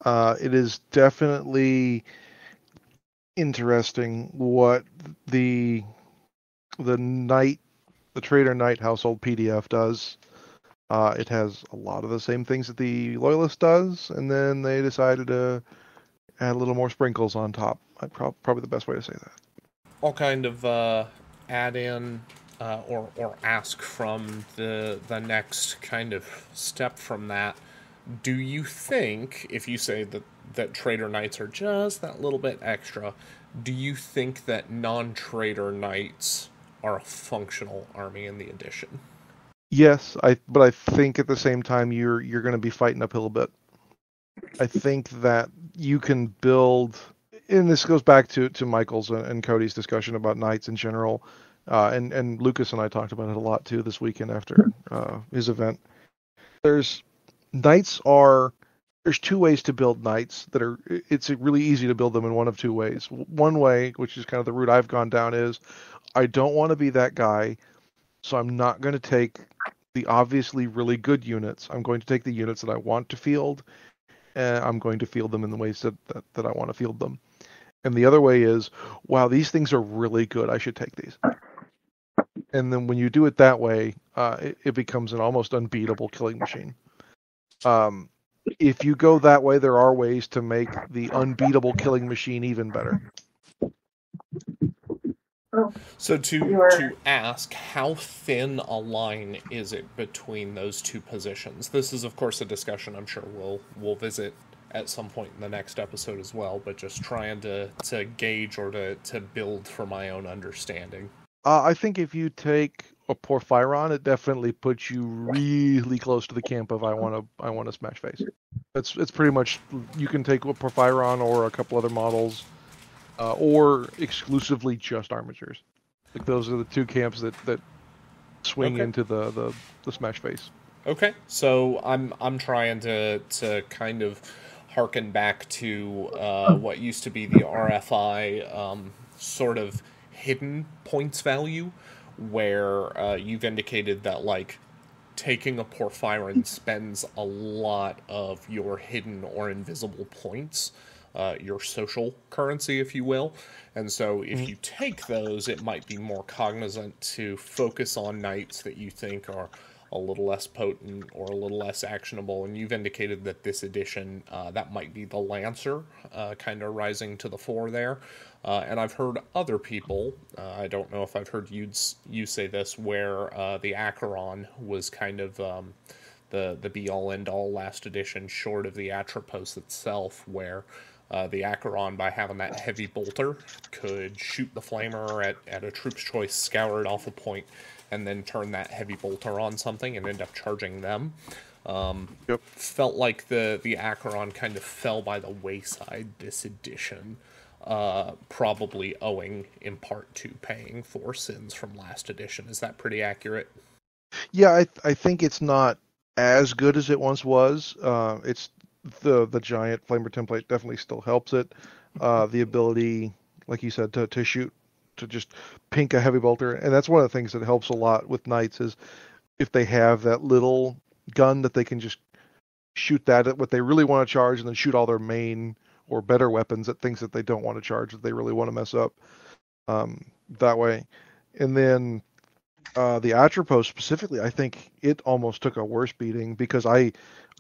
It is definitely interesting what the Trader Knight household PDF does. It has a lot of the same things that the Loyalist does, and then they decided to add a little more sprinkles on top. Probably the best way to say that. I'll kind of add in or ask from the next kind of step from that. Do you think, if you say that Trader Knights are just that little bit extra, do you think that non-Trader Knights are a functional army in the edition? Yes, but I think at the same time you're going to be fighting uphill a bit. I think that you can build, and this goes back to Michael's and Cody's discussion about Knights in general, and Lucas and I talked about it a lot too this weekend after his event. There's two ways to build Knights that are, it's really easy to build them in one of two ways. One way, which is kind of the route I've gone down, is I don't want to be that guy, so I'm not going to take the obviously really good units. I'm going to take the units that I want to field, and I'm going to field them in the ways that I want to field them. And the other way is, wow, these things are really good. I should take these. And then when you do it that way, it becomes an almost unbeatable killing machine. If you go that way, there are ways to make the unbeatable killing machine even better. So to ask, how thin a line is it between those two positions? This is, of course, a discussion I'm sure we'll visit at some point in the next episode as well, but just trying to gauge or to build for my own understanding. I think if you take a Porphyron, it definitely puts you really close to the camp of I want to smash face. It's pretty much, you can take a Porphyron or a couple other models, or exclusively just armatures. Like those are the two camps that swing into the smash face. Okay, so I'm trying to kind of harken back to what used to be the RFI sort of hidden points value, where you've indicated that like taking a Porphyron spends a lot of your hidden or invisible points, your social currency, if you will. And so if you take those, it might be more cognizant to focus on knights that you think are a little less potent or a little less actionable. And you've indicated that this edition, that might be the Lancer kind of rising to the fore there. And I've heard other people, I don't know if I've heard you say this, where the Acheron was kind of the be-all, end-all last edition, short of the Atropos itself, where the Acheron, by having that heavy bolter, could shoot the flamer at a troop's choice, scour it off a point, and then turn that heavy bolter on something and end up charging them. Felt like the Acheron kind of fell by the wayside this edition, probably owing in part to paying for sins from last edition. Is that pretty accurate? Yeah, I think it's not as good as it once was. It's the giant flamer template definitely still helps it. The ability, like you said, to shoot, to just pink a heavy bolter, and that's one of the things that helps a lot with knights is if they have that little gun that they can just shoot that at what they really want to charge, and then shoot all their main or better weapons at things that they don't want to charge, that they really want to mess up that way. And then the Atropos specifically, I think it almost took a worse beating because I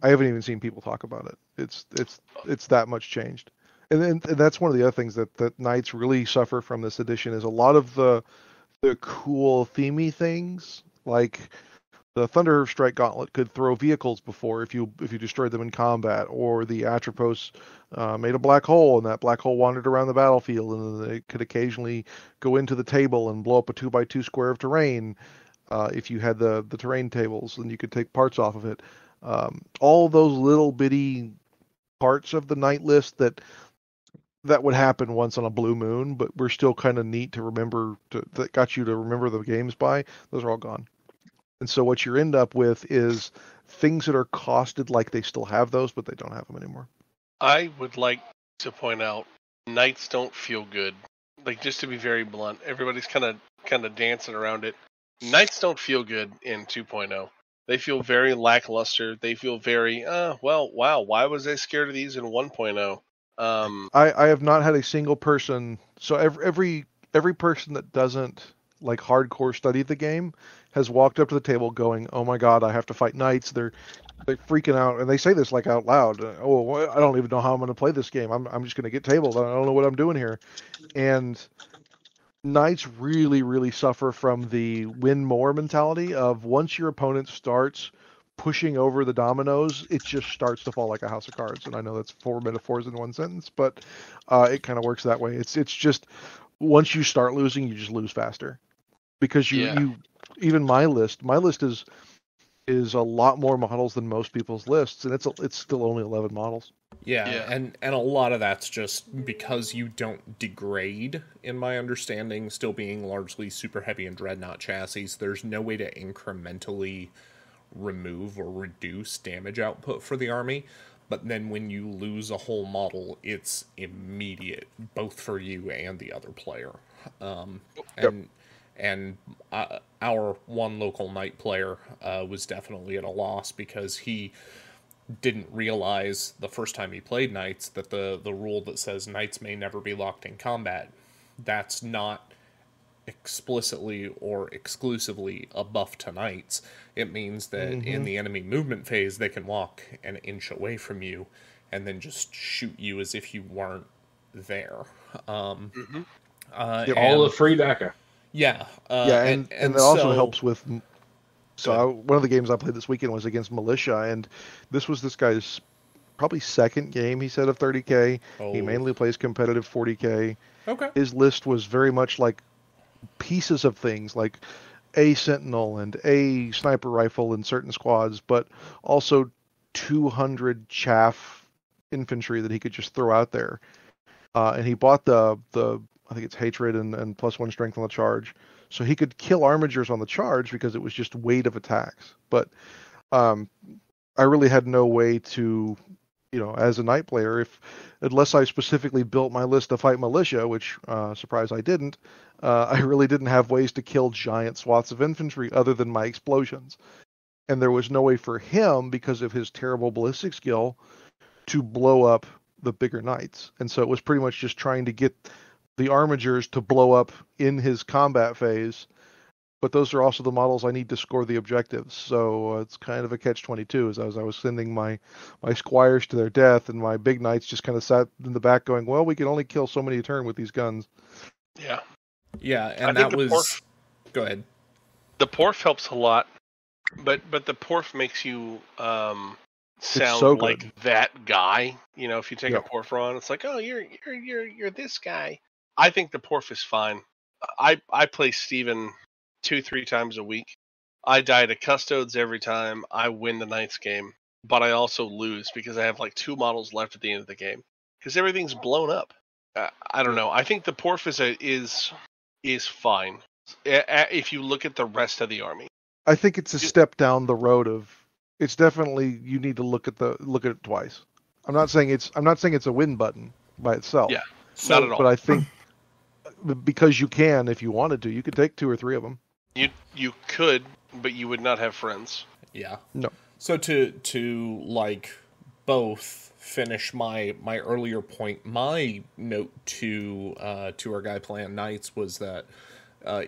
haven't even seen people talk about it. It's that much changed. And that's one of the other things that Knights really suffer from this edition is a lot of the cool themey things, like the Thunder Strike Gauntlet could throw vehicles before if you destroyed them in combat, or the Atropos made a black hole, and that black hole wandered around the battlefield, and it could occasionally go into the table and blow up a 2x2 square of terrain. If you had the terrain tables, and you could take parts off of it. All those little bitty parts of the Knight list that that would happen once on a blue moon, but we're still kind of neat to remember, that got you to remember the games by. Those are all gone. And so what you end up with is things that are costed like they still have those, but they don't have them anymore. I would like to point out, Knights don't feel good. Like, just to be very blunt, everybody's kind of dancing around it. Knights don't feel good in 2.0. They feel very lackluster. They feel very, well, wow, why was I scared of these in 1.0? I have not had a single person. So every person that doesn't like hardcore study the game has walked up to the table going, "Oh my God, I have to fight knights." They're freaking out, and they say this like out loud. "Oh, I don't even know how I'm going to play this game. I'm just going to get tabled. I don't know what I'm doing here." And knights really, really suffer from the win more mentality of once your opponent starts pushing over the dominoes, it just starts to fall like a house of cards. And I know that's 4 metaphors in one sentence, but it kind of works that way. It's just once you start losing, you just lose faster because you even my list is a lot more models than most people's lists, and it's still only 11 models. Yeah, and a lot of that's just because you don't degrade, in my understanding, still being largely super heavy and dreadnought chassis. There's no way to incrementally remove or reduce damage output for the army, but then when you lose a whole model, it's immediate, both for you and the other player. And our one local knight player was definitely at a loss because he didn't realize the first time he played knights that the rule that says knights may never be locked in combat, that's not explicitly or exclusively a buff to knights. It means that in the enemy movement phase, they can walk an inch away from you and then just shoot you as if you weren't there. All the free backup. Yeah. And that also helps with... So one of the games I played this weekend was against Militia, and this was this guy's probably second game, he said, of 30K. He mainly plays competitive 40K. Okay. His list was very much like pieces of things, like a sentinel and a sniper rifle in certain squads, but also 200 chaff infantry that he could just throw out there. And he bought the I think it's hatred and +1 strength on the charge, so he could kill armigers on the charge because it was just weight of attacks. But I really had no way to, as a knight player, unless I specifically built my list to fight militia, which surprise I didn't. I really didn't have ways to kill giant swaths of infantry other than my explosions. And there was no way for him, because of his terrible ballistic skill, to blow up the bigger knights. And so it was pretty much just trying to get the armigers to blow up in his combat phase. But those are also the models I need to score the objectives. So it's kind of a catch-22 as I was sending my squires to their death, and my big knights just kind of sat in the back going, well, we can only kill so many a turn with these guns. Yeah. Yeah, and that was... Go ahead. The Porf helps a lot, but the Porf makes you sound so like that guy. If you take a Porf on, it's like, oh, you're this guy. I think the Porf is fine. I play Steven 2-3 times a week. I die to Custodes every time. I win the Knights game, but I also lose because I have like 2 models left at the end of the game because everything's blown up. I don't know. I think the Porf is fine if you look at the rest of the army. I think it's a step down the road of. It's definitely, you need to look at it twice. I'm not saying it's a win button by itself. Yeah, not at all. But I think because you can, if you wanted to, you could take 2 or 3 of them. You could, but you would not have friends. Yeah. No. So to like both finish my earlier point, my note to our guy playing Knights was that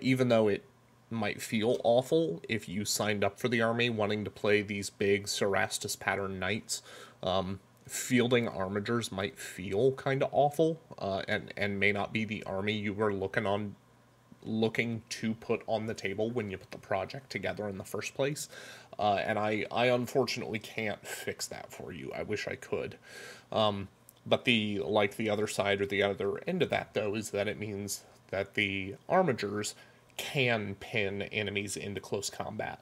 even though it might feel awful if you signed up for the army wanting to play these big Cerastus pattern knights, fielding armigers might feel kind of awful, and may not be the army you were looking to put on the table when you put the project together in the first place. And I unfortunately can't fix that for you. I wish I could. But the other side or the other end of that, though, is that it means that the armigers can pin enemies into close combat.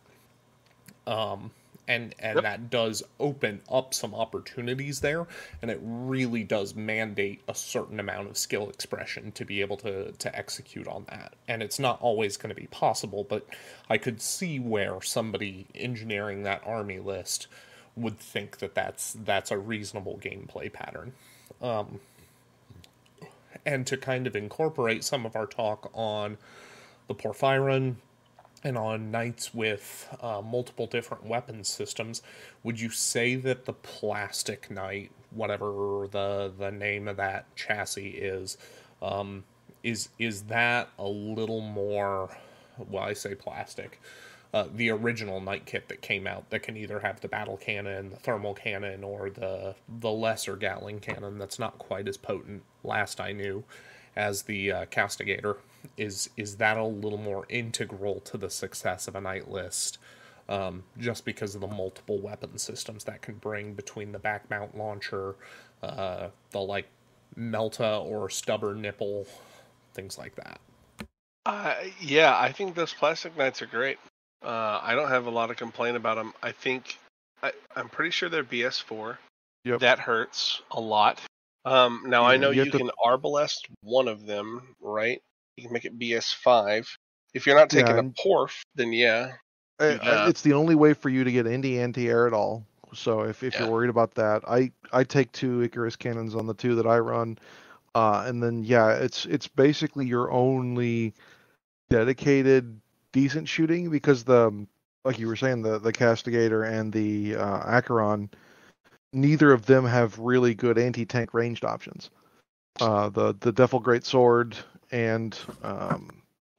And that does open up some opportunities there, and it really does mandate a certain amount of skill expression to be able to execute on that. And it's not always going to be possible, but I could see where somebody engineering that army list would think that that's a reasonable gameplay pattern. And to kind of incorporate some of our talk on the Porphyron and on knights with multiple different weapon systems, would you say that the plastic knight, whatever the name of that chassis is that a little more, well, I say plastic, the original knight kit that came out that can either have the battle cannon, the thermal cannon, or the lesser Gatling cannon that's not quite as potent, last I knew, as the Castigator, is that a little more integral to the success of a knight list, just because of the multiple weapon systems that can bring between the back mount launcher, the like Melta or stubborn nipple, things like that? Yeah, I think those plastic knights are great. I don't have a lot of complaint about them. I think I'm pretty sure they're BS4. Yep. That hurts a lot. Now I know you to... can Arbalest one of them, right? You can make it BS5. If you're not taking a Porf, then yeah. It's the only way for you to get any anti-air at all. So if you're worried about that, I take 2 Icarus cannons on the 2 that I run, and then it's basically your only dedicated decent shooting, because like you were saying, the Castigator and the Acheron, neither of them have really good anti-tank ranged options. The Defil Great Sword and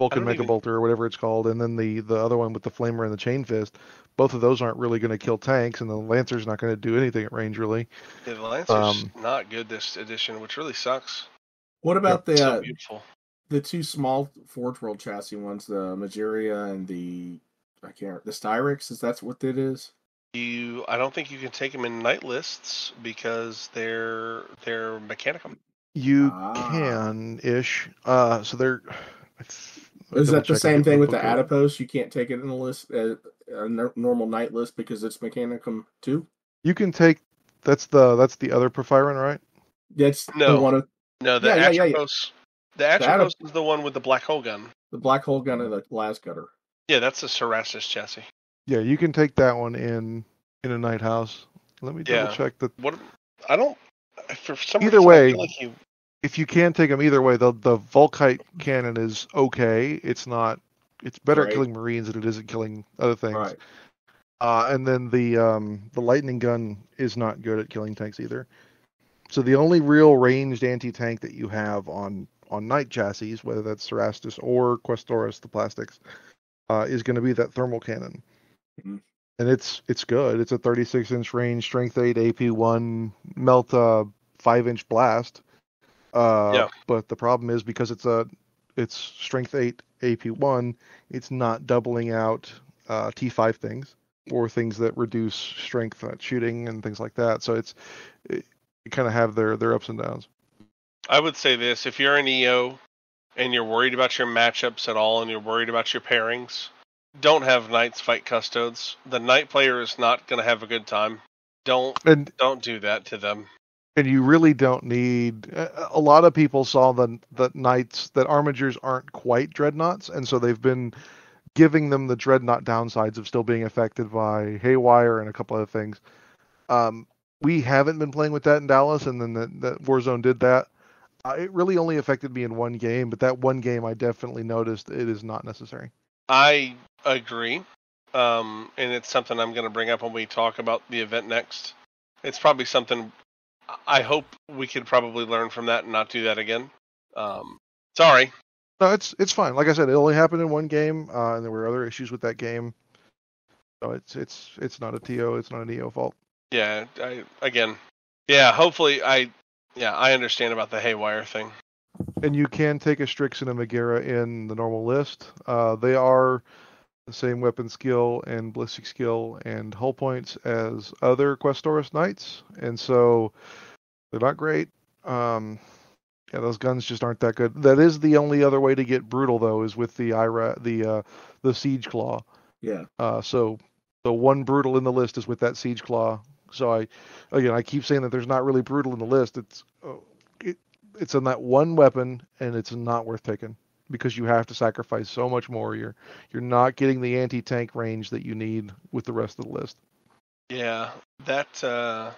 Vulcan Mega Bolter, or whatever it's called, and then the other one with the Flamer and the Chain Fist, both of those aren't really going to kill tanks, and the Lancer's not going to do anything at range, really. Yeah, the Lancer's not good this edition, which really sucks. What about so beautiful. The 2 small Forge World chassis ones, the Mageria and the Styrix? Is that what it is? I don't think you can take them in night lists because they're Mechanicum. You can-ish. So they're... Is that the same thing with the Adipose? You can't take it in a list, a normal night list, because it's Mechanicum too? You can take... That's the other Porphyron, right? That's the one of... No, the Atropos... The Atropos is the one with the black hole gun. The black hole gun and the las gutter. Yeah, that's the Cerastus chassis. Yeah, you can take that one in a night house. Let me double check that. I don't. For some either reason, way, I feel like if you can take them either way, the Volkite cannon is okay. It's not. It's better at killing Marines than it is at killing other things. Right. And then the lightning gun is not good at killing tanks either. So the only real ranged anti-tank that you have on night chassis, whether that's Cerastus or Questoris, the plastics, is going to be that thermal cannon. Mm-hmm. And it's good. It's a 36-inch range, strength 8, AP1, melt 5-inch blast. But the problem is, because it's strength 8, AP1, it's not doubling out T5 things or things that reduce strength shooting and things like that. So you kind of have their ups and downs. I would say this: if you're an EO and you're worried about your matchups at all, and you're worried about your pairings, don't have knights fight custodes. The knight player is not going to have a good time. Don't do that to them. And you really don't need. A lot of people saw that knights, that armigers aren't quite dreadnoughts, and so they've been giving them the dreadnought downsides of still being affected by haywire and a couple other things. We haven't been playing with that in Dallas, and then that Warzone did that. It really only affected me in one game, but that one game I definitely noticed it is not necessary. I agree, and it's something I'm going to bring up when we talk about the event next. It's probably something I hope we could probably learn from that and not do that again. Sorry. No, it's fine. Like I said, it only happened in one game, and there were other issues with that game. So it's not a TO, it's not an EO fault. Yeah, hopefully I understand about the haywire thing. And you can take a Strix and a Megara in the normal list. They are the same weapon skill and ballistic skill and hull points as other Questoris Knights, and so they're not great. Those guns just aren't that good. That is the only other way to get brutal, though, is with the Siege Claw. Yeah. So The one brutal in the list is with that Siege Claw. So I keep saying that there's not really brutal in the list. It's on that one weapon, and it's not worth taking because you have to sacrifice so much more. You're not getting the anti-tank range that you need with the rest of the list. Yeah, that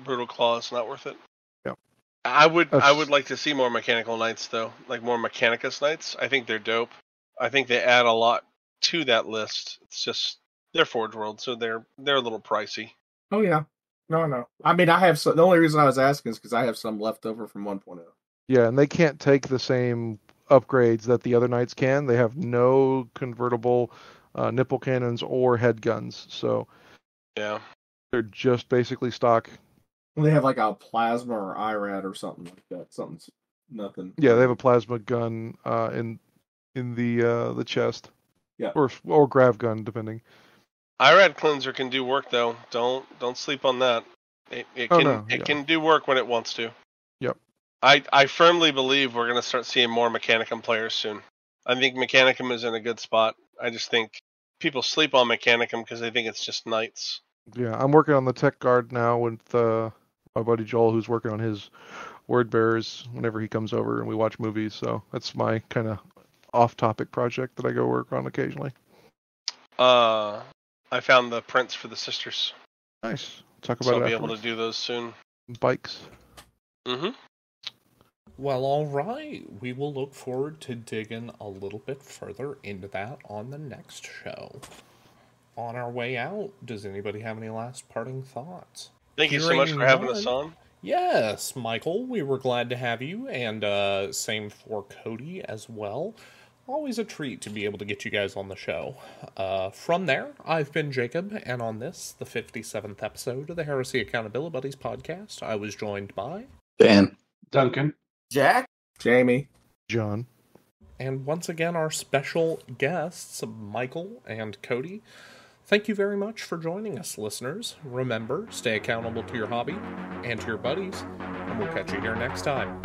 brutal claw is not worth it. Yeah, I would like to see more mechanical knights though, like more Mechanicus knights. I think they're dope. I think they add a lot to that list. It's just they're Forge World, so they're a little pricey. Oh yeah, no. I mean, I have some. The only reason I was asking is because I have some left over from 1.0. Yeah, and they can't take the same upgrades that the other knights can. They have no convertible nipple cannons or head guns, so yeah, they're just basically stock. Well, they have like a plasma or IRAD or something like that. Something's nothing. Yeah, they have a plasma gun in the chest. Yeah, or grav gun depending. IRAD cleanser can do work though. Don't sleep on that. It can do work when it wants to. Yep. I firmly believe we're going to start seeing more Mechanicum players soon. I think Mechanicum is in a good spot. I just think people sleep on Mechanicum because they think it's just knights. Yeah, I'm working on the tech guard now with my buddy Joel, who's working on his word bearers whenever he comes over and we watch movies. So that's my kind of off-topic project that I go work on occasionally. I found the prints for the sisters. Nice. Talk about so it I'll be afterwards. able to do those soon. Bikes. Mm-hmm. Well, all right. We will look forward to digging a little bit further into that on the next show. On our way out, does anybody have any last parting thoughts? Thank you so much for having us on. Yes, Michael, we were glad to have you, and same for Cody as well. Always a treat to be able to get you guys on the show. From there, I've been Jacob, and on this, the 57th episode of the Heresy Accountabilibuddies Podcast, I was joined by... Dan. Duncan. Jack. Jamie. John. And once again, our special guests, Michael and Cody. Thank you very much for joining us, listeners. Remember, stay accountable to your hobby and to your buddies, and we'll catch you here next time.